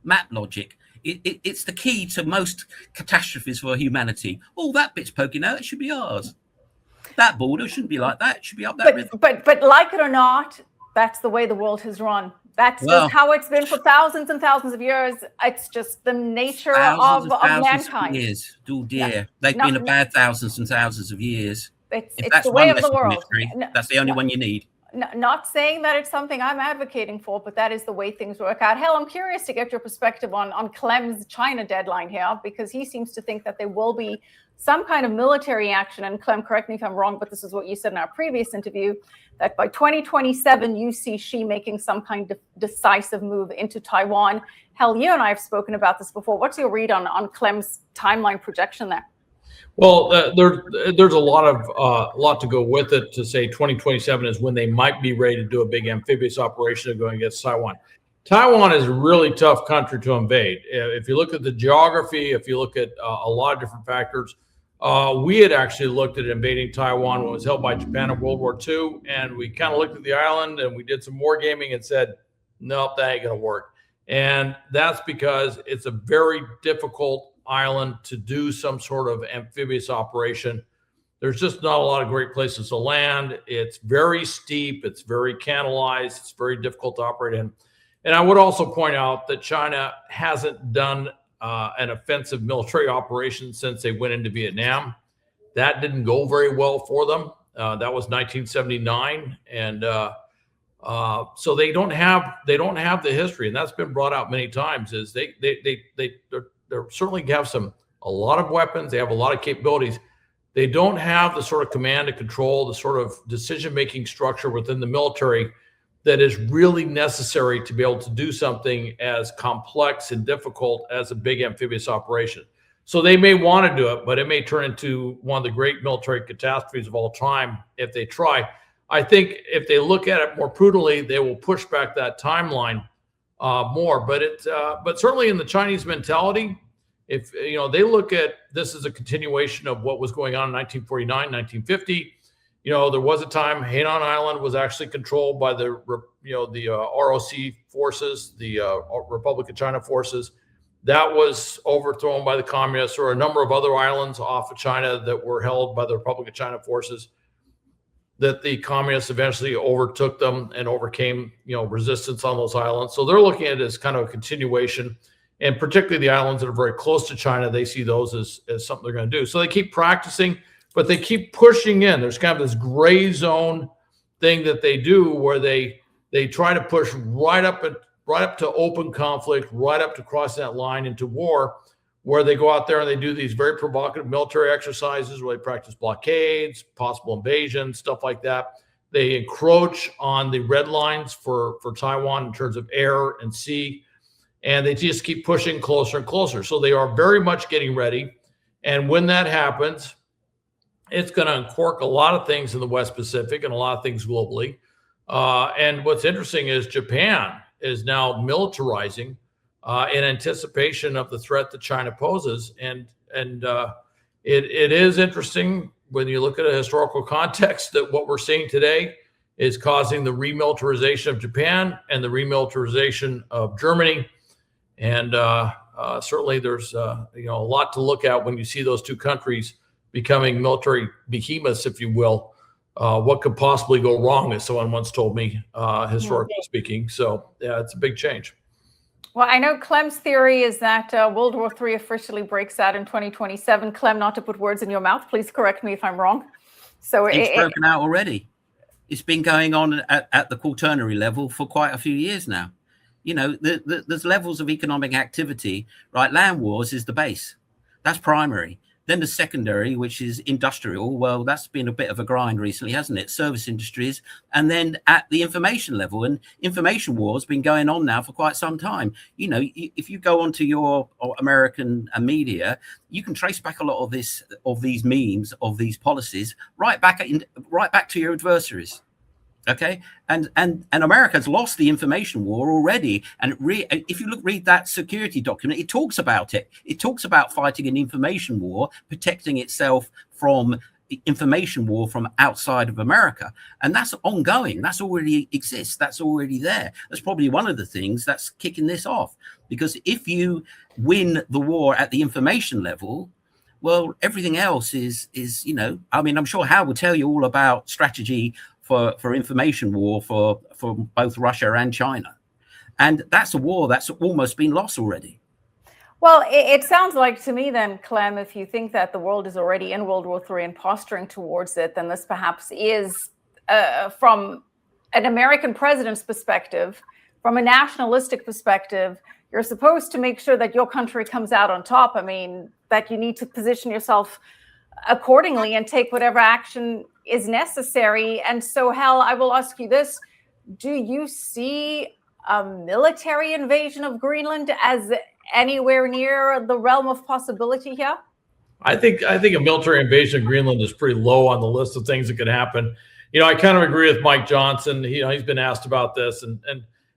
C: Map logic. It's the key to most catastrophes for humanity. Oh, that bit's poking out. It should be ours. That border shouldn't be like that. It should be up that river.
B: But like it or not, that's the way the world has run. That's just how it's been for thousands and thousands of years. It's just the nature of mankind.
C: Of years. Oh dear, they've been a bad thousands and thousands of years.
B: It's the way of the world.
C: That's the only one you need.
B: Not saying that it's something I'm advocating for, but that is the way things work out. Hal, I'm curious to get your perspective on Clem's China deadline here, because he seems to think that there will be some kind of military action. And Clem, correct me if I'm wrong, but this is what you said in our previous interview, that by 2027, you see Xi making some kind of decisive move into Taiwan. Hal, you and I have spoken about this before. What's your read on Clem's timeline projection there?
D: Well, there's a lot to go with it to say 2027 is when they might be ready to do a big amphibious operation going against Taiwan. Taiwan is a really tough country to invade. If you look at the geography, if you look at a lot of different factors, we had actually looked at invading Taiwan when it was held by Japan in World War II, and we kind of looked at the island and we did some wargaming and said, nope, that ain't going to work. And that's because it's a very difficult island to do some sort of amphibious operation. There's just not a lot of great places to land. It's very steep. It's very canalized. It's very difficult to operate in. And I would also point out that China hasn't done an offensive military operation since they went into Vietnam. That didn't go very well for them. That was 1979. And so they don't have the history. And that's been brought out many times, is they certainly have a lot of weapons. They have a lot of capabilities. They don't have the sort of command and control, the sort of decision-making structure within the military that is really necessary to be able to do something as complex and difficult as a big amphibious operation. So they may want to do it, but it may turn into one of the great military catastrophes of all time if they try. I think if they look at it more prudently, they will push back that timeline more. But certainly in the Chinese mentality, if they look at this as a continuation of what was going on in 1949, 1950. There was a time Hainan Island was actually controlled by the ROC forces, the Republic of China forces. That was overthrown by the communists. There were a number of other islands off of China that were held by the Republic of China forces, that the communists eventually overtook them and overcame, resistance on those islands. So they're looking at it as kind of a continuation, and particularly the islands that are very close to China, they see those as something they're going to do. So they keep practicing, but they keep pushing in. There's kind of this gray zone thing that they do where they try to push right up to open conflict, right up to crossing that line into war, where they go out there and they do these very provocative military exercises where they practice blockades, possible invasions, stuff like that. They encroach on the red lines for Taiwan in terms of air and sea, and they just keep pushing closer and closer. So they are very much getting ready. And when that happens, it's going to uncork a lot of things in the West Pacific and a lot of things globally. And what's interesting is Japan is now militarizing in anticipation of the threat that China poses. And it is interesting when you look at a historical context that what we're seeing today is causing the remilitarization of Japan and the remilitarization of Germany. And certainly there's a lot to look at when you see those two countries becoming military behemoths, if you will. what could possibly go wrong, as someone once told me, historically speaking. So yeah, it's a big change.
B: Well, I know Clem's theory is that World War III officially breaks out in 2027. Clem, not to put words in your mouth, please correct me if I'm wrong. So
C: it's broken out already. It's been going on at the quaternary level for quite a few years now. You know, there's levels of economic activity, right? Land wars is the base. That's primary. Then the secondary, which is industrial. Well, that's been a bit of a grind recently, hasn't it? Service industries. And then at the information level, and information war has been going on now for quite some time. You know, if you go onto your American media, you can trace back a lot of these memes, of these policies, right back to your adversaries. Okay, and America's lost the information war already. And if you read that security document, it talks about it. It talks about fighting an information war, protecting itself from information war from outside of America, and that's ongoing. That's already exists. That's already there. That's probably one of the things that's kicking this off. Because if you win the war at the information level, well, everything else is you know. I mean, I'm sure Hal will tell you all about strategy for information war for both Russia and China. And that's a war that's almost been lost already.
B: Well, it sounds like to me then, Clem, if you think that the world is already in World War III and posturing towards it, then this perhaps is, from an American president's perspective, from a nationalistic perspective, you're supposed to make sure that your country comes out on top. I mean, that you need to position yourself accordingly and take whatever action is necessary. And so, Hal, I will ask you this. Do you see a military invasion of Greenland as anywhere near the realm of possibility here?
D: I think a military invasion of Greenland is pretty low on the list of things that could happen. You know, I kind of agree with Mike Johnson. He's been asked about this, and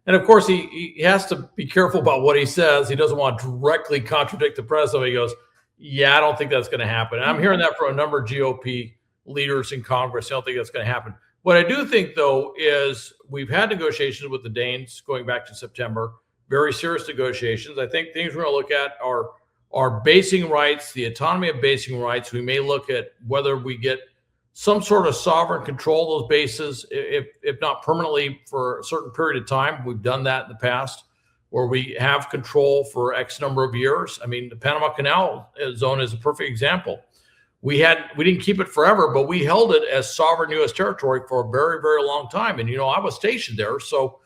D: of course he has to be careful about what he says. He doesn't want to directly contradict the president. He goes, "Yeah, I don't think that's going to happen." And I'm hearing that from a number of GOP leaders in Congress. I don't think that's going to happen. What I do think, though, is we've had negotiations with the Danes going back to September, very serious negotiations. I think things we're going to look at are basing rights, the autonomy of basing rights. We may look at whether we get some sort of sovereign control of those bases, if not permanently for a certain period of time. We've done that in the past, where we have control for X number of years. I mean, the Panama Canal zone is a perfect example. We didn't keep it forever, but we held it as sovereign U.S. territory for a very, very long time. And, you know, I was stationed there. So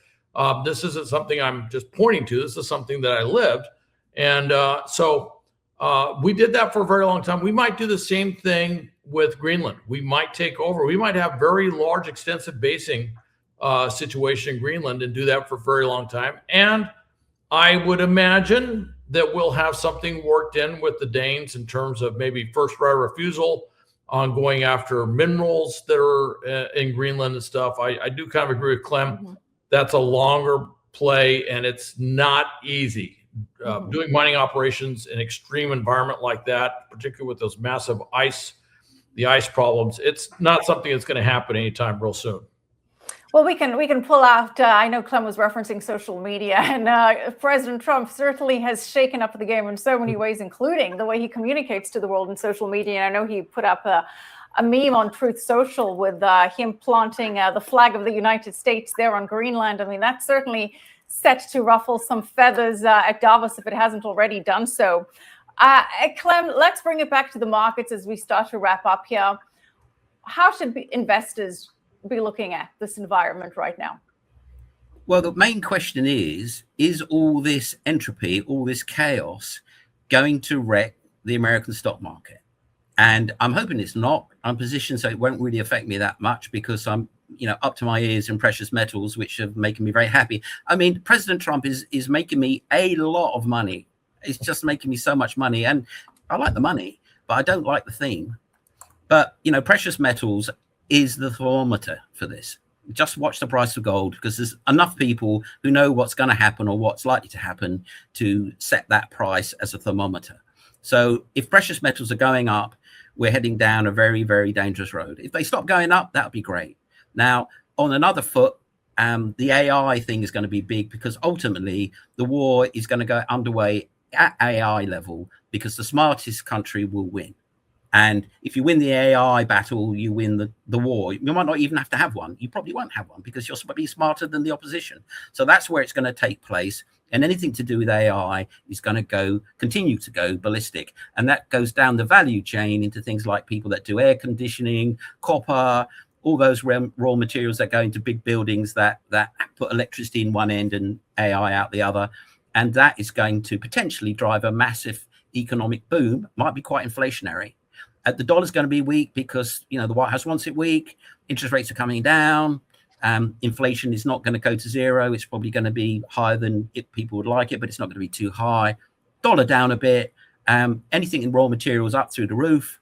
D: this isn't something I'm just pointing to. This is something that I lived. And so we did that for a very long time. We might do the same thing with Greenland. We might take over. We might have very large, extensive basing situation in Greenland and do that for a very long time. And I would imagine that we'll have something worked in with the Danes in terms of maybe first right of refusal on going after minerals that are in Greenland and stuff. I do kind of agree with Clem. Mm-hmm. That's a longer play, and it's not easy. Doing mining operations in extreme environment like that, particularly with those massive the ice problems, it's not something that's going to happen anytime real soon.
B: Well, we can pull out, I know Clem was referencing social media, and President Trump certainly has shaken up the game in so many ways, including the way he communicates to the world in social media. And I know he put up a meme on Truth Social with him planting the flag of the United States there on Greenland. I mean, that's certainly set to ruffle some feathers at Davos if it hasn't already done so. Clem, let's bring it back to the markets as we start to wrap up here. How should investors be looking at this environment right now?
C: Well, the main question is all this entropy, all this chaos going to wreck the American stock market? And I'm hoping it's not. I'm positioned so it won't really affect me that much because I'm, you know, up to my ears in precious metals, which are making me very happy. I mean, President Trump is making me a lot of money. It's just making me so much money. And I like the money, but I don't like the theme. But, you know, precious metals is the thermometer for this. Just watch the price of gold, because there's enough people who know what's going to happen or what's likely to happen to set that price as a thermometer. So if precious metals are going up, we're heading down a very, very dangerous road. If they stop going up, that would be great. Now, on another foot, the AI thing is going to be big, because ultimately the war is going to go underway at AI level, because the smartest country will win. And if you win the AI battle, you win the war. You might not even have to have one. You probably won't have one because you'll be smarter than the opposition. So that's where it's going to take place. And anything to do with AI is going to continue to go ballistic. And that goes down the value chain into things like people that do air conditioning, copper, all those raw materials that go into big buildings that put electricity in one end and AI out the other. And that is going to potentially drive a massive economic boom. Might be quite inflationary. The dollar's going to be weak because, the White House wants it weak. Interest rates are coming down. Inflation is not going to go to zero. It's probably going to be higher than people would like it, but it's not going to be too high. Dollar down a bit. Anything in raw materials up through the roof.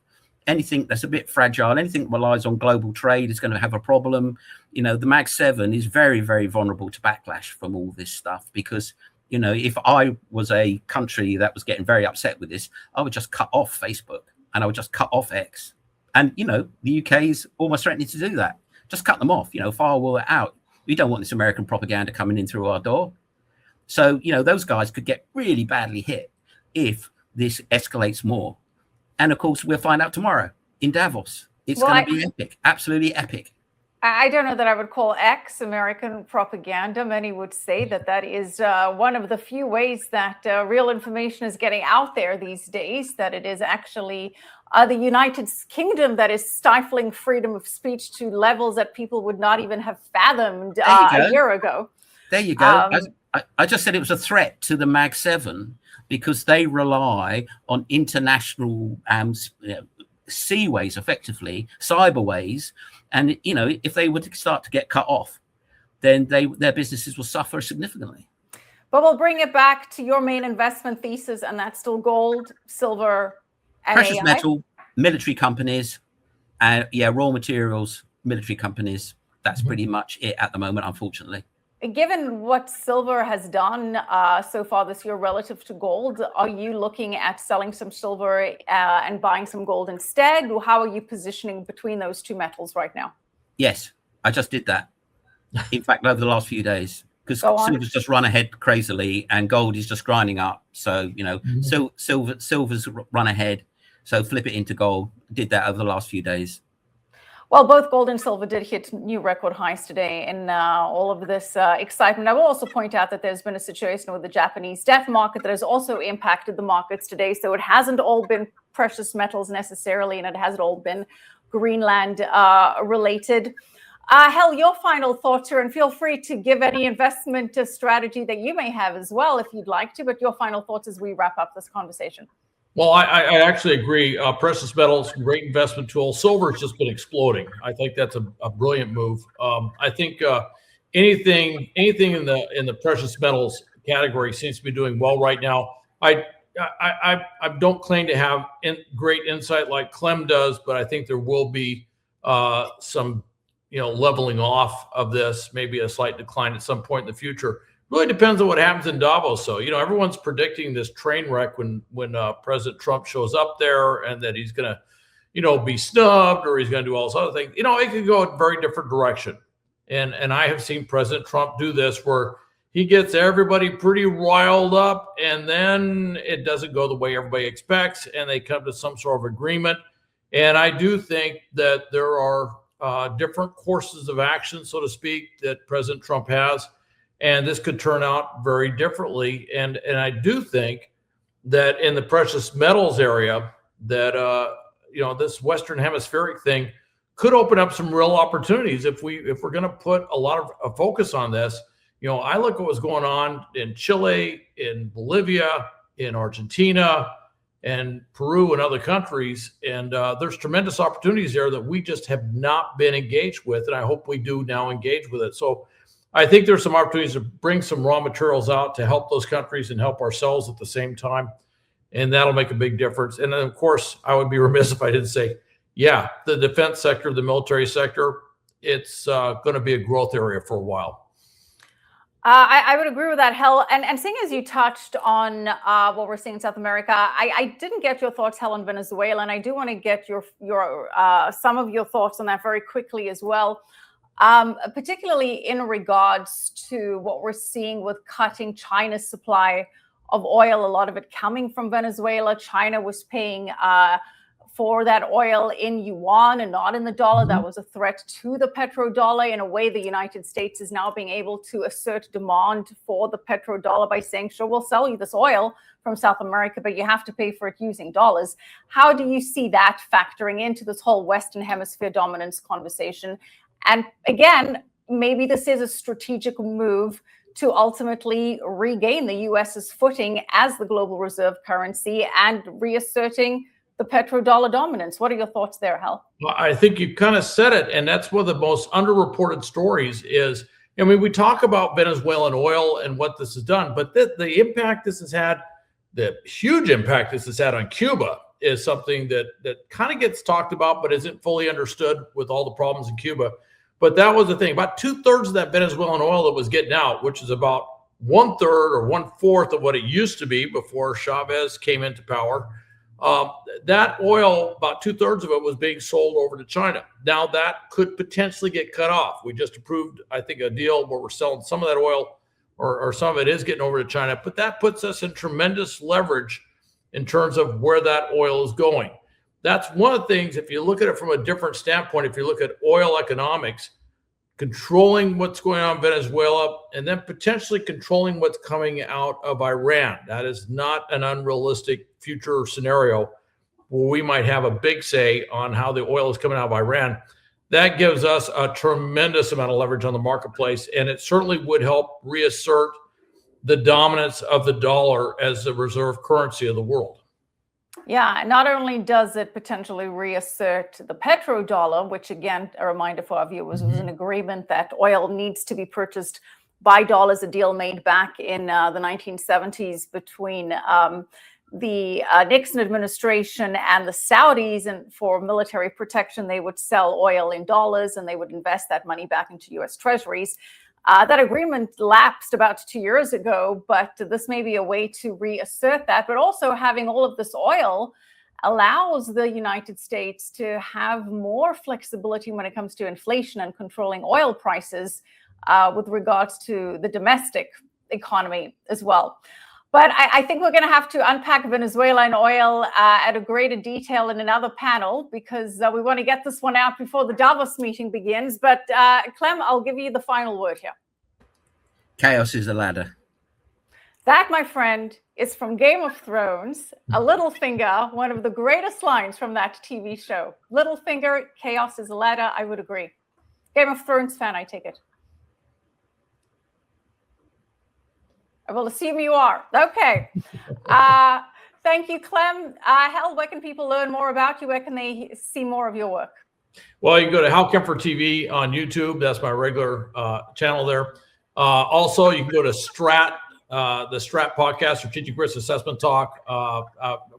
C: Anything that's a bit fragile, anything that relies on global trade is going to have a problem. The Mag 7 is very, very vulnerable to backlash from all this stuff because, if I was a country that was getting very upset with this, I would just cut off Facebook. And I would just cut off X. And, the UK is almost threatening to do that. Just cut them off, firewall it out. We don't want this American propaganda coming in through our door. So, those guys could get really badly hit if this escalates more. And, of course, we'll find out tomorrow in Davos. It's going to be epic, absolutely epic.
B: I don't know that I would call X American propaganda. Many would say that is one of the few ways that real information is getting out there these days, that it is actually the United Kingdom that is stifling freedom of speech to levels that people would not even have fathomed a year ago.
C: There you go. I just said it was a threat to the Mag 7 because they rely on international seaways, effectively, cyberways. And, if they were to start to get cut off, then their businesses will suffer significantly.
B: But we'll bring it back to your main investment thesis, and that's still gold, silver, and
C: precious
B: AI.
C: Metal, military companies, raw materials, military companies. That's pretty much it at the moment, unfortunately.
B: Given what silver has done so far this year relative to gold, are you looking at selling some silver and buying some gold instead? How are you positioning between those two metals right now? Yes,
C: I just did that. In fact, over the last few days, because silver's just run ahead crazily and gold is just grinding up. So, silver's run ahead. So flip it into gold. Did that over the last few days.
B: Well, both gold and silver did hit new record highs today in all of this excitement. I will also point out that there's been a situation with the Japanese debt market that has also impacted the markets today. So it hasn't all been precious metals necessarily, and it hasn't all been Greenland related. Hal, your final thoughts here, and feel free to give any investment strategy that you may have as well if you'd like to, but your final thoughts as we wrap up this conversation.
D: Well, I actually agree. Precious metals, great investment tool. Silver has just been exploding. I think that's a brilliant move. I think anything in the precious metals category seems to be doing well right now. I don't claim to have great insight like Clem does, but I think there will be some leveling off of this, maybe a slight decline at some point in the future. Really depends on what happens in Davos. So, everyone's predicting this train wreck when President Trump shows up there and that he's going to, be snubbed or he's going to do all this other things. It could go a very different direction. And I have seen President Trump do this where he gets everybody pretty riled up and then it doesn't go the way everybody expects and they come to some sort of agreement. And I do think that there are different courses of action, so to speak, that President Trump has. And this could turn out very differently. And I do think that in the precious metals area that, this Western hemispheric thing could open up some real opportunities if we're going to put a lot of focus on this. I look at what's going on in Chile, in Bolivia, in Argentina, and Peru and other countries. And there's tremendous opportunities there that we just have not been engaged with. And I hope we do now engage with it. So I think there's some opportunities to bring some raw materials out to help those countries and help ourselves at the same time. And that'll make a big difference. And then, of course, I would be remiss if I didn't say, the defense sector, the military sector, it's going to be a growth area for a while.
B: I would agree with that, Hal. And seeing as you touched on what we're seeing in South America, I didn't get your thoughts, Hal, on Venezuela. And I do want to get your some of your thoughts on that very quickly as well. Particularly in regards to what we're seeing with cutting China's supply of oil, a lot of it coming from Venezuela. China was paying for that oil in yuan and not in the dollar. That was a threat to the petrodollar. In a way, the United States is now being able to assert demand for the petrodollar by saying, sure, we'll sell you this oil from South America, but you have to pay for it using dollars. How do you see that factoring into this whole Western Hemisphere dominance conversation? And again, maybe this is a strategic move to ultimately regain the US's footing as the global reserve currency and reasserting the petrodollar dominance. What are your thoughts there, Hal?
D: Well, I think you kind of said it, and that's one of the most underreported stories is, I mean, we talk about Venezuelan oil and what this has done, but the impact this has had, the huge impact this has had on Cuba is something that kind of gets talked about, but isn't fully understood with all the problems in Cuba. But that was the thing. About 2/3 of that Venezuelan oil that was getting out, which is about 1/3 or 1/4 of what it used to be before Chavez came into power. That oil, about 2/3 of it was being sold over to China. Now that could potentially get cut off. We just approved, I think, a deal where we're selling some of that oil or some of it is getting over to China. But that puts us in tremendous leverage in terms of where that oil is going. That's one of the things, if you look at it from a different standpoint, if you look at oil economics, controlling what's going on in Venezuela, and then potentially controlling what's coming out of Iran. That is not an unrealistic future scenario where we might have a big say on how the oil is coming out of Iran. That gives us a tremendous amount of leverage on the marketplace, and it certainly would help reassert the dominance of the dollar as the reserve currency of the world.
B: Yeah, not only does it potentially reassert the petrodollar, which again, a reminder for our viewers, was an agreement that oil needs to be purchased by dollars, a deal made back in the 1970s between the Nixon administration and the Saudis, and for military protection, they would sell oil in dollars and they would invest that money back into US treasuries. That agreement lapsed about 2 years ago, but this may be a way to reassert that. But also having all of this oil allows the United States to have more flexibility when it comes to inflation and controlling oil prices with regards to the domestic economy as well. But I think we're going to have to unpack Venezuela and oil at a greater detail in another panel, because we want to get this one out before the Davos meeting begins. But Clem, I'll give you the final word here.
C: Chaos is a ladder.
B: That, my friend, is from Game of Thrones. A Littlefinger, one of the greatest lines from that TV show. Littlefinger, chaos is a ladder. I would agree. Game of Thrones fan, I take it. I will assume you are. Okay. Thank you, Clem. Hal, where can people learn more about you? Where can they see more of your work?
D: Well, you can go to Hal Kempfer TV on YouTube. That's my regular channel there. Also, you can go to Strat, the Strat podcast, Strategic Risk Assessment Talk,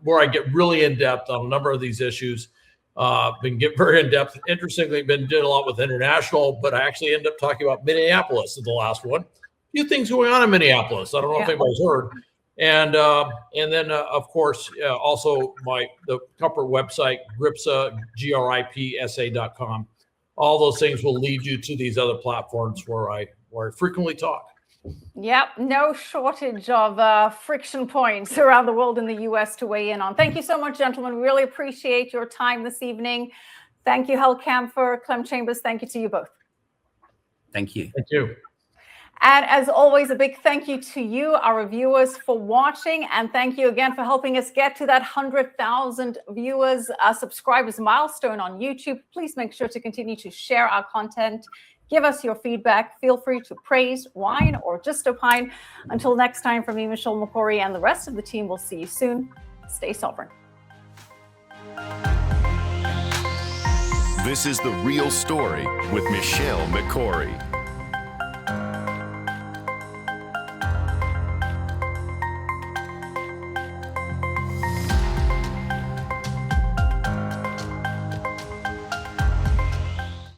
D: where I get really in-depth on a number of these issues. Been get very in-depth. Interestingly, been doing a lot with international, but I actually end up talking about Minneapolis in the last one. Few things going on in Minneapolis. I don't know if anybody's heard. And then, of course, also the Comfort website, GRIPSA, GRIPSA.com. All those things will lead you to these other platforms where I frequently talk.
B: Yep, no shortage of friction points around the world in the U.S. to weigh in on. Thank you so much, gentlemen. We really appreciate your time this evening. Thank you, Hal Kempfer, Clem Chambers. Thank you to you both.
C: Thank you.
D: Thank you.
B: And as always, a big thank you to you, our viewers, for watching. And thank you again for helping us get to that 100,000 viewers, subscribers milestone on YouTube. Please make sure to continue to share our content. Give us your feedback. Feel free to praise, whine, or just opine. Until next time, from me, Michelle Makori, and the rest of the team, we'll see you soon. Stay sovereign.
A: This is The Real Story with Michelle Makori.